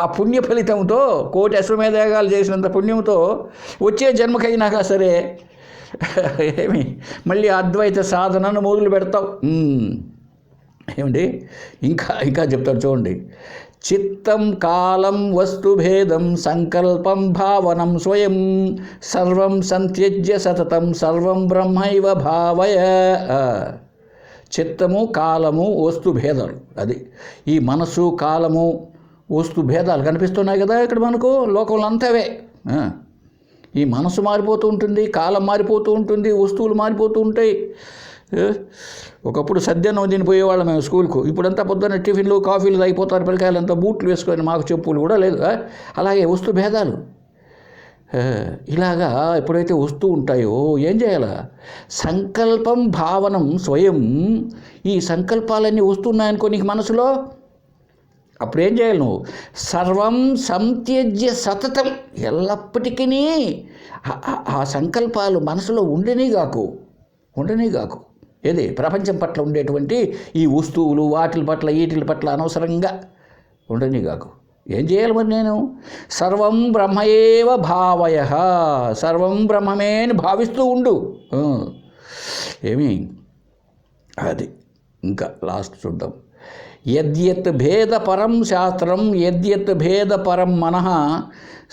ఆ పుణ్య ఫలితంతో, కోటి అశ్వమేధయాగాలు చేసినంత పుణ్యంతో వచ్చే జన్మకైనాక సరే ఏమి మళ్ళీ అద్వైత సాధనను మొదలు పెడతావు. ఏమండి ఇంకా చెప్తారు చూడండి. చిత్తం కాలం వస్తుభేదం సంకల్పం భావనం స్వయం సర్వం సంత్యజ్య సతతం సర్వం బ్రహ్మైవ భావయ. చిత్తము కాలము వస్తుభేదాలు, అది ఈ మనసు కాలము వస్తు భేదాలు కనిపిస్తున్నాయి కదా ఇక్కడ మనకు. లోకంలో అంతవే. ఈ మనసు మారిపోతూ ఉంటుంది, కాలం మారిపోతూ ఉంటుంది, వస్తువులు మారిపోతూ ఉంటాయి. ఒకప్పుడు సద్యాన్నం తినిపోయేవాళ్ళం మేము స్కూల్కు. ఇప్పుడంతా పొద్దున్న టిఫిన్లు కాఫీలు తాగిపోతారు, పిల్లకాయలంతా బూట్లు వేసుకొని, మాకు చెప్పులు కూడా లేదు. అలాగే వస్తు భేదాలు ఇలాగా ఎప్పుడైతే వస్తూ ఉంటాయో ఏం చేయాలా? సంకల్పం భావనం స్వయం. ఈ సంకల్పాలన్నీ వస్తున్నాయనుకో నీకు మనసులో, అప్పుడు ఏం చేయాలి నువ్వు? సర్వం సంత్యజ్య సతతం. ఎల్లప్పటికీ ఆ సంకల్పాలు మనసులో ఉండనిగాకు. ఏది ప్రపంచం పట్ల ఉండేటువంటి ఈ వస్తువులు వాటి పట్ల వీటి పట్ల అనవసరంగా ఉండనిగాకు. ఏం చేయాలి మరి నేను? సర్వం బ్రహ్మయేవ భావయ. సర్వం బ్రహ్మమే అని భావిస్తూ ఉండు. ఏమి అది ఇంకా లాస్ట్ చూద్దాం. యద్యత్ భేదపరం శాస్త్రం యద్యత్ భేదపరం మనః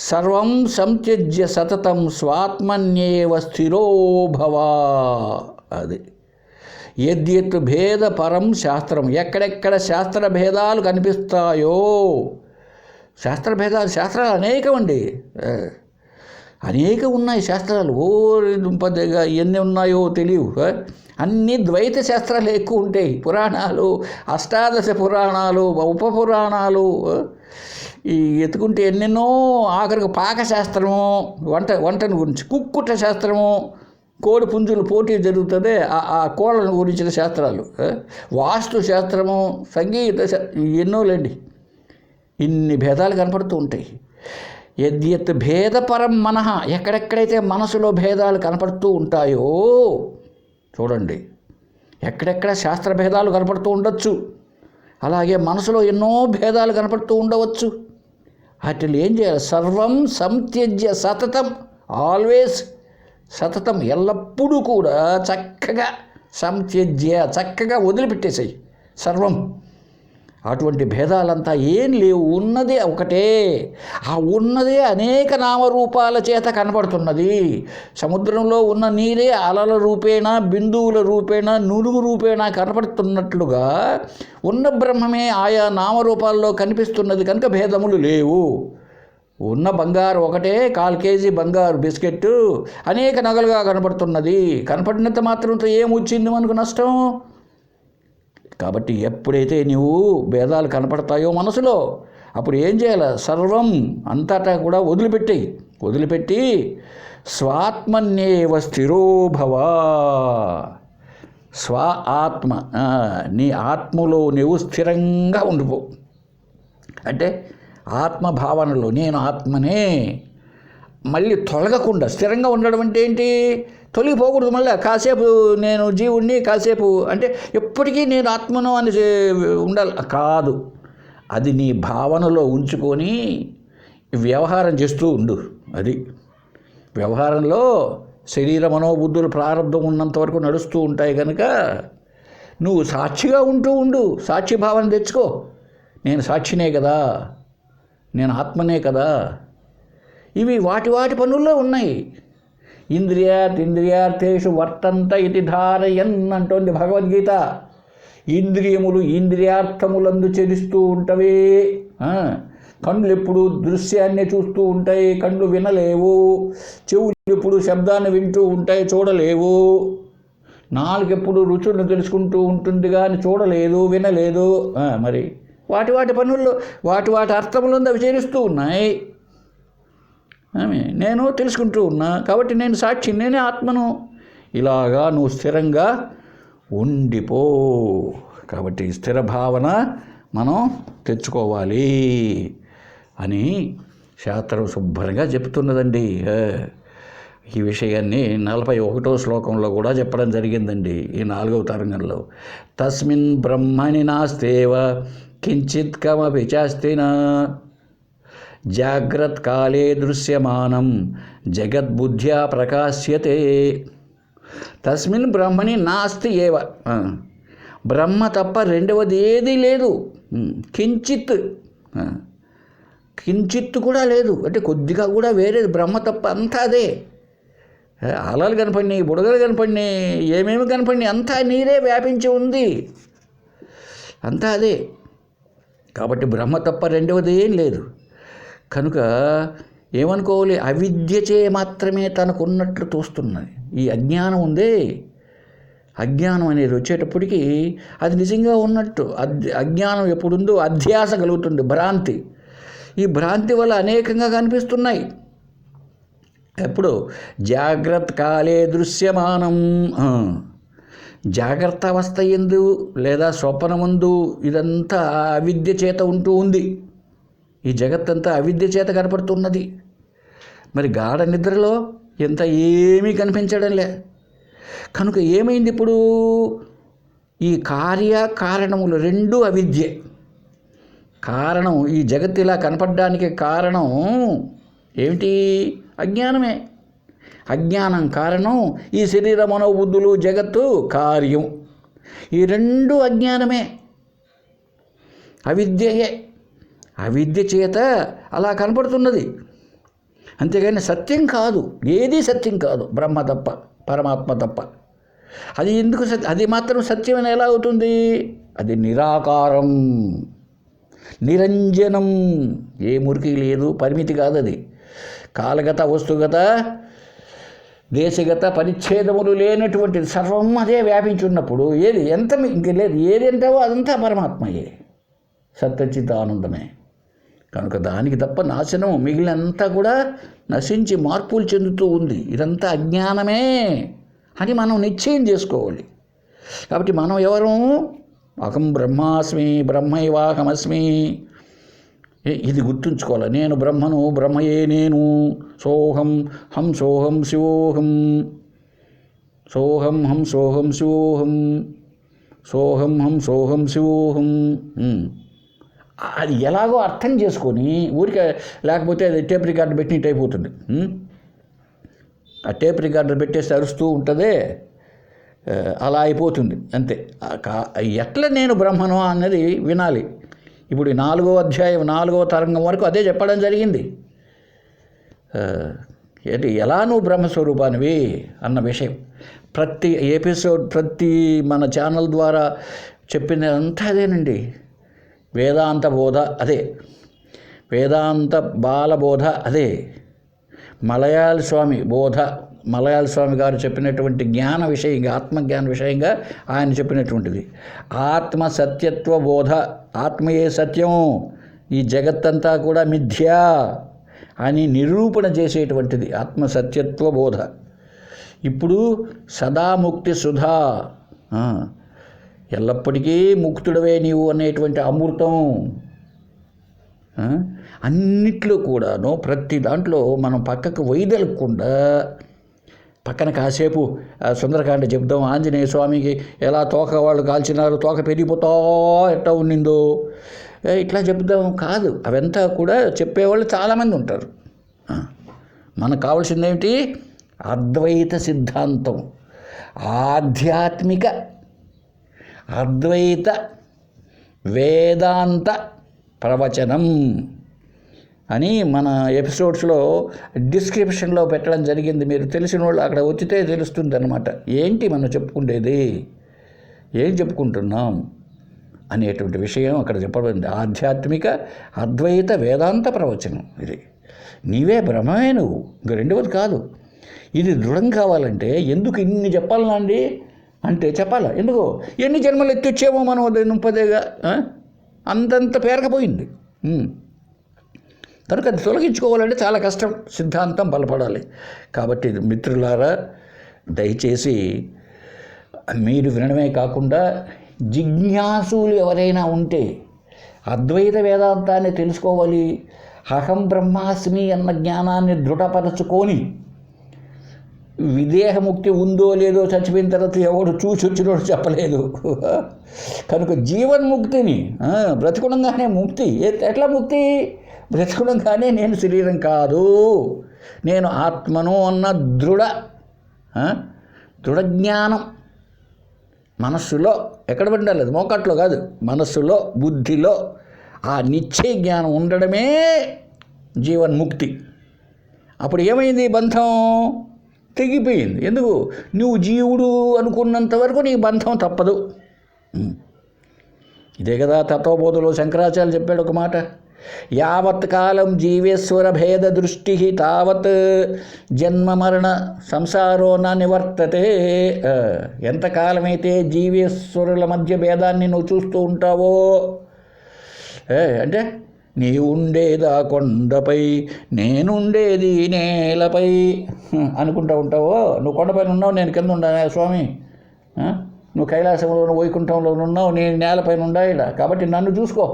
సర్వం సంత్యజ్య సతతం స్వాత్మన్యేవ స్థిరో భవ. అది యద్యత్ భేదపరం శాస్త్రం. ఎక్కడెక్కడ శాస్త్ర భేదాలు కనిపిస్తాయో, శాస్త్రాలు అనేకమండి, అనేకం ఉన్నాయి శాస్త్రాలు. పెద్దగా ఎన్ని ఉన్నాయో తెలియవు. అన్ని ద్వైత శాస్త్రాలు ఎక్కువ ఉంటాయి. పురాణాలు, అష్టాదశ పురాణాలు, ఉపపురాణాలు ఈ ఎత్తుకుంటే ఎన్నెన్నో. ఆఖరికి పాకశాస్త్రము, వంటను గురించి, కుక్కుట శాస్త్రము, కోడి పుంజులు పోటీ జరుగుతుంది ఆ కోళ్ళను గురించిన శాస్త్రాలు, వాస్తు శాస్త్రము, సంగీత ఎన్నోలేండి. ఇన్ని భేదాలు కనపడుతూ ఉంటాయి. యద్యత్ భేదపరం మనః. ఎక్కడెక్కడైతే మనసులో భేదాలు కనపడుతూ ఉంటాయో చూడండి, ఎక్కడెక్కడ శాస్త్ర భేదాలు కనపడుతూ ఉండొచ్చు, అలాగే మనసులో ఎన్నో భేదాలు కనపడుతూ ఉండవచ్చు. వాటిని ఏం చేయాలి? సర్వం సంత్యజ్య సతతం. ఆల్వేస్ సతతం, ఎల్లప్పుడూ కూడా చక్కగా సంత్యజ్య, చక్కగా వదిలిపెట్టేసాయి సర్వం. అటువంటి భేదాలంతా ఏం లేవు. ఉన్నదే ఒకటే. ఆ ఉన్నదే అనేక నామరూపాల చేత కనబడుతున్నది. సముద్రంలో ఉన్న నీరే అలల రూపేణ, బిందువుల రూపేణ, నురుగు రూపేణ కనపడుతున్నట్లుగా ఉన్న బ్రహ్మమే ఆయా నామరూపాల్లో కనిపిస్తున్నది కనుక భేదములు లేవు. ఉన్న బంగారు ఒకటే, 1/4 కేజీ బంగారు బిస్కెట్ అనేక నగలుగా కనపడుతున్నది. కనపడినంత మాత్రంతో ఏమొచ్చింది మనకు నష్టం? కాబట్టి ఎప్పుడైతే నువ్వు భేదాలు కనపడతాయో మనసులో, అప్పుడు ఏం చేయాలి? సర్వం అంతటా కూడా వదిలిపెట్టి స్వాత్మన్యేవ స్థిరో భవ. ఆత్మ, నీ ఆత్మలో నువ్వు స్థిరంగా ఉండిపో. అంటే ఆత్మభావనలో నేను ఆత్మనే, మళ్ళీ తొలగకుండా స్థిరంగా ఉండడం అంటే ఏంటి? తొలగిపోకూడదు. మళ్ళీ కాసేపు నేను జీవుణ్ణి, కాసేపు అంటే ఎప్పటికీ నేను ఆత్మను అని ఉండాలి కాదు. అది నీ భావనలో ఉంచుకొని వ్యవహారం చేస్తూ ఉండు. అది వ్యవహారంలో శరీర మనోబుద్ధులు ప్రారంభం ఉన్నంత వరకు నడుస్తూ ఉంటాయి కనుక నువ్వు సాక్షిగా ఉండు. సాక్షి భావన తెచ్చుకో. నేను సాక్షినే కదా, నేను ఆత్మనే కదా. ఇవి వాటి పనుల్లో ఉన్నాయి. ఇంద్రియార్థేషు వర్తంత ఇతి ధారయన్ అంటోంది భగవద్గీత. ఇంద్రియములు ఇంద్రియార్థములందు చెదిస్తూ ఉంటవే. కళ్ళు ఎప్పుడు దృశ్యాన్నే చూస్తూ ఉంటాయి, కళ్ళు వినలేవు. చెవులు ఎప్పుడు శబ్దాన్ని వింటూ ఉంటాయి, చూడలేవు. నాలుగు ఎప్పుడు రుచులను తెలుసుకుంటూ ఉంటుంది కానీ చూడలేదు, వినలేదు. మరి వాటి పనుల్లో వాటి అర్థములందు అవి చేరుస్తూ ఉన్నాయి. నేను తెలుసుకుంటూ ఉన్నా కాబట్టి నేను సాక్షి, నేనే ఆత్మను. ఇలాగా నువ్వు స్థిరంగా ఉండిపో. కాబట్టి స్థిర భావన మనం తెచ్చుకోవాలి అని శాస్త్రం శుభ్రంగా చెప్తున్నదండి. ఈ విషయాన్ని 41వ శ్లోకంలో కూడా చెప్పడం జరిగిందండి. ఈ 4వ తరంగంలో తస్మిన్ బ్రహ్మణి నాస్తేవ కించిత్ కమపి చాస్తినా జాగ్రత్కాలే దృశ్యమానం జగద్బుద్ధ్యా ప్రకాశ్యతే. తస్మిన్ బ్రహ్మణి నాస్తి ఏవ. బ్రహ్మ తప్ప రెండవది ఏదీ లేదు. కించిత్ కూడా లేదు, అంటే కొద్దిగా కూడా వేరేది. బ్రహ్మ తప్ప అంతా అదే. అలలు కనపడినాయి, బుడగలు కనపడినాయి, ఏమేమి కనపడినాయి, అంతా నీరే వ్యాపించి ఉంది. అంతా అదే. కాబట్టి బ్రహ్మ తప్ప రెండవది ఏం లేదు. కనుక ఏమనుకోవాలి, అవిద్యచే మాత్రమే తనకున్నట్లు తోస్తున్నది. ఈ అజ్ఞానం ఉందే, అజ్ఞానం అనేది వచ్చేటప్పటికి అది నిజంగా ఉన్నట్టు. అజ్ఞానం ఎప్పుడుందో అధ్యాస కలుగుతుంది, భ్రాంతి. ఈ భ్రాంతి వల్ల అనేకంగా కనిపిస్తున్నాయి. ఎప్పుడు జాగ్రత్త కాలే దృశ్యమానం, జాగ్రత్త అవస్థ యందు లేదా స్వప్నమందు ఇదంతా అవిద్య చేత ఉంటూ ఉంది. ఈ జగత్తంతా అవిద్య చేత కనపడుతున్నది. మరి గాఢ నిద్రలో ఎంత ఏమీ కనిపించడంలే. కనుక ఏమైంది ఇప్పుడు, ఈ కార్యకారణములు రెండూ అవిద్యే. కారణం, ఈ జగత్తు ఇలా కనపడడానికి కారణం ఏమిటి? అజ్ఞానమే. అజ్ఞానం కారణం, ఈ శరీర మనోబుద్ధులు జగత్తు కార్యం. ఈ రెండు అజ్ఞానమే, అవిద్యయే. అవిద్య చేత అలా కనపడుతున్నది, అంతేగాని సత్యం కాదు. ఏదీ సత్యం కాదు, బ్రహ్మ తప్ప, పరమాత్మ తప్ప. అది ఎందుకు అది మాత్రం సత్యమని ఎలా అవుతుంది? అది నిరాకారం, నిరంజనం, ఏ మురికి లేదు, పరిమితి కాదు. అది కాలగత, వస్తుగత, దేశగత పరిచ్ఛేదములు లేనటువంటిది. సర్వం అదే వ్యాపించున్నప్పుడు ఏది ఎంత ఇంక లేదు, ఏది అంటావో అదంతా పరమాత్మయే, సత్యచితానందమే. కనుక దానికి తప్ప నాశనం, మిగిలినంతా కూడా నశించి మార్పులు చెందుతూ ఉంది. ఇదంతా అజ్ఞానమే అని మనం నిశ్చయం చేసుకోవాలి. కాబట్టి మనం ఎవరు? అహం బ్రహ్మాస్మి, బ్రహ్మైవాహమస్మి, ఇది గుర్తుంచుకోవాలి. నేను బ్రహ్మను, బ్రహ్మయే నేను. సోహం హం సోహం శివోహం, సోహం హం సోహం శివోహం, సోహం హం సోహం శివోహం. అది ఎలాగో అర్థం చేసుకొని ఊరికే, లేకపోతే అది టేప్ రికార్డు పెట్టినట్టు అయిపోతుంది. ఆ టేప్ రికార్డర్ పెట్టేసి అరుస్తూ ఉంటుంది, అలా అయిపోతుంది అంతే. ఎట్లా నేను బ్రహ్మను అన్నది వినాలి. ఇప్పుడు 4వ అధ్యాయం 4వ తరంగం వరకు అదే చెప్పడం జరిగింది. ఏంటి, ఎలా నువ్వు బ్రహ్మస్వరూపానివి అన్న విషయం ప్రతి ఎపిసోడ్, ప్రతి మన ఛానల్ ద్వారా చెప్పిందంతా అదేనండి. వేదాంత బోధ అదే, వేదాంత బాలబోధ అదే, మలయాళ స్వామి బోధ, మలయాళ స్వామి గారు చెప్పినటువంటి జ్ఞాన విషయంగా, ఆత్మజ్ఞాన విషయంగా ఆయన చెప్పినటువంటిది. ఆత్మ సత్యత్వ బోధ, ఆత్మయే సత్యం, ఈ జగత్తంతా కూడా మిథ్యా అని నిరూపణ చేసేటువంటిది ఆత్మ సత్యత్వ బోధ. ఇప్పుడు సదాముక్తి సుధా, ఎల్లప్పటికీ ముక్తుడవే నీవు అనేటువంటి అమృతం. అన్నిట్లో కూడాను, ప్రతి దాంట్లో మనం పక్కకు వైదొలగకుండా, పక్కన కాసేపు సుందరకాండ చెప్దాం, ఆంజనేయ స్వామికి ఎలా తోక వాళ్ళు కాల్చినారు, తోక పెరిగిపోతా ఎట్టా ఉండిందో, ఇట్లా చెప్దాం కాదు. అవంతా కూడా చెప్పేవాళ్ళు చాలామంది ఉంటారు. మనకు కావాల్సింది ఏమిటి? అద్వైత సిద్ధాంతం, ఆధ్యాత్మిక అద్వైత వేదాంత ప్రవచనం అని మన ఎపిసోడ్స్లో డిస్క్రిప్షన్లో పెట్టడం జరిగింది. మీరు తెలిసిన వాళ్ళు అక్కడ వచ్చితే తెలుస్తుంది అన్నమాట, ఏంటి మనం చెప్పుకునేది, ఏం చెప్పుకుంటున్నాం అనేటువంటి విషయం అక్కడ చెప్పబడింది. ఆధ్యాత్మిక అద్వైత వేదాంత ప్రవచనం ఇది. నీవే బ్రహ్మమే నువ్వు, ఇంక రెండవది కాదు. ఇది దృఢం కావాలంటే ఎందుకు ఇన్ని చెప్పాలండి అంటే చెప్పాలా? ఎందుకు ఎన్ని జన్మలు ఎత్తిచ్చామో మనం ముప్పదేగా అంతంత పేరకపోయింది. కనుక అది తొలగించుకోవాలంటే చాలా కష్టం, సిద్ధాంతం బలపడాలి. కాబట్టి మిత్రులారా, దయచేసి మీరు వినడమే కాకుండా జిజ్ఞాసులు ఎవరైనా ఉంటే అద్వైత వేదాంతాన్ని తెలుసుకోవాలి, అహం బ్రహ్మాస్మి అన్న జ్ఞానాన్ని దృఢపరచుకొని, విదేహముక్తి ఉందో లేదో చచ్చిపోయిన తర్వాత ఎవడు చూసి వచ్చినోడు చెప్పలేదు. కనుక జీవన్ముక్తిని, బ్రతికుండగానే ముక్తి. ఎట్లా ముక్తి? బ్రతికుండగానే నేను శరీరం కాదు, నేను ఆత్మను అన్న దృఢ జ్ఞానం మనస్సులో ఎక్కడ పెట్టాలి, అది మోకట్లో కాదు, మనస్సులో, బుద్ధిలో ఆ నిశ్చయ జ్ఞానం ఉండడమే జీవన్ముక్తి. అప్పుడు ఏమైంది? బంధం తెగిపోయింది. ఎందుకు? నువ్వు జీవుడు అనుకున్నంత వరకు నీ బంధం తప్పదు. ఇదే కదా తత్వబోధలో శంకరాచార్యులు చెప్పాడు ఒక మాట, యావత్ కాలం జీవేశ్వర భేద దృష్టి తావత్ జన్మ మరణ సంసారో నా నివర్తతే. ఎంతకాలమైతే జీవేశ్వరుల మధ్య భేదాన్ని నువ్వు చూస్తూ ఉంటావో, అంటే నీవుండేదా కొండపై నేనుండేది నేలపై అనుకుంటూ ఉంటావో, నువ్వు కొండపైన ఉన్నావు నేను కింద ఉండా స్వామి, నువ్వు కైలాసంలో వైకుంఠంలో ఉన్నావు నేను నేలపైన ఉండా ఇలా, కాబట్టి నన్ను చూసుకో,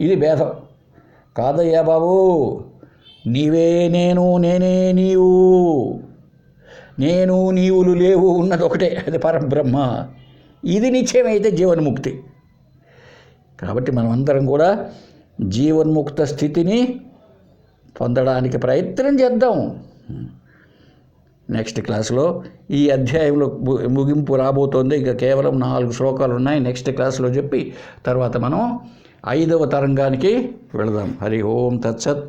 ఇది భేదం కాదయ్యా బాబు. నీవే నేను, నేనే నీవు, నేను నీవులు లేవు, ఉన్నది ఒకటే, అది పరబ్రహ్మ. ఇది నిశ్చయమైతే జీవన్ముక్తి. కాబట్టి మనమందరం కూడా జీవన్ముక్త స్థితిని పొందడానికి ప్రయత్నం చేద్దాం. నెక్స్ట్ క్లాస్లో ఈ అధ్యాయంలో ముగింపు రాబోతోంది. ఇక కేవలం 4 శ్లోకాలు ఉన్నాయి. నెక్స్ట్ క్లాస్లో చెప్పి తర్వాత మనం 5వ తరంగానికి వెళదాం. హరి ఓం తత్సత్.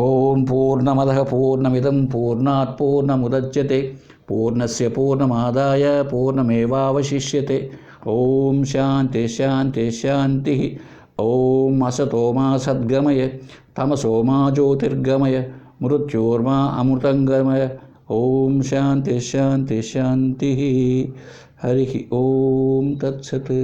ఓం పూర్ణమదః పూర్ణమిదం పూర్ణాత్ పూర్ణముదచ్యతే పూర్ణస్య పూర్ణమాదాయ పూర్ణమేవావశిష్యతే. ఓం శాంతి శాంతి శాంతి. ఓం అసతో మా సద్గమయ తమసో మా జ్యోతిర్గమయ మృత్యోర్మా అమృతంగమయ. ఓం శాంతి శాంతి శాంతి. హరి ఓం తత్సత్.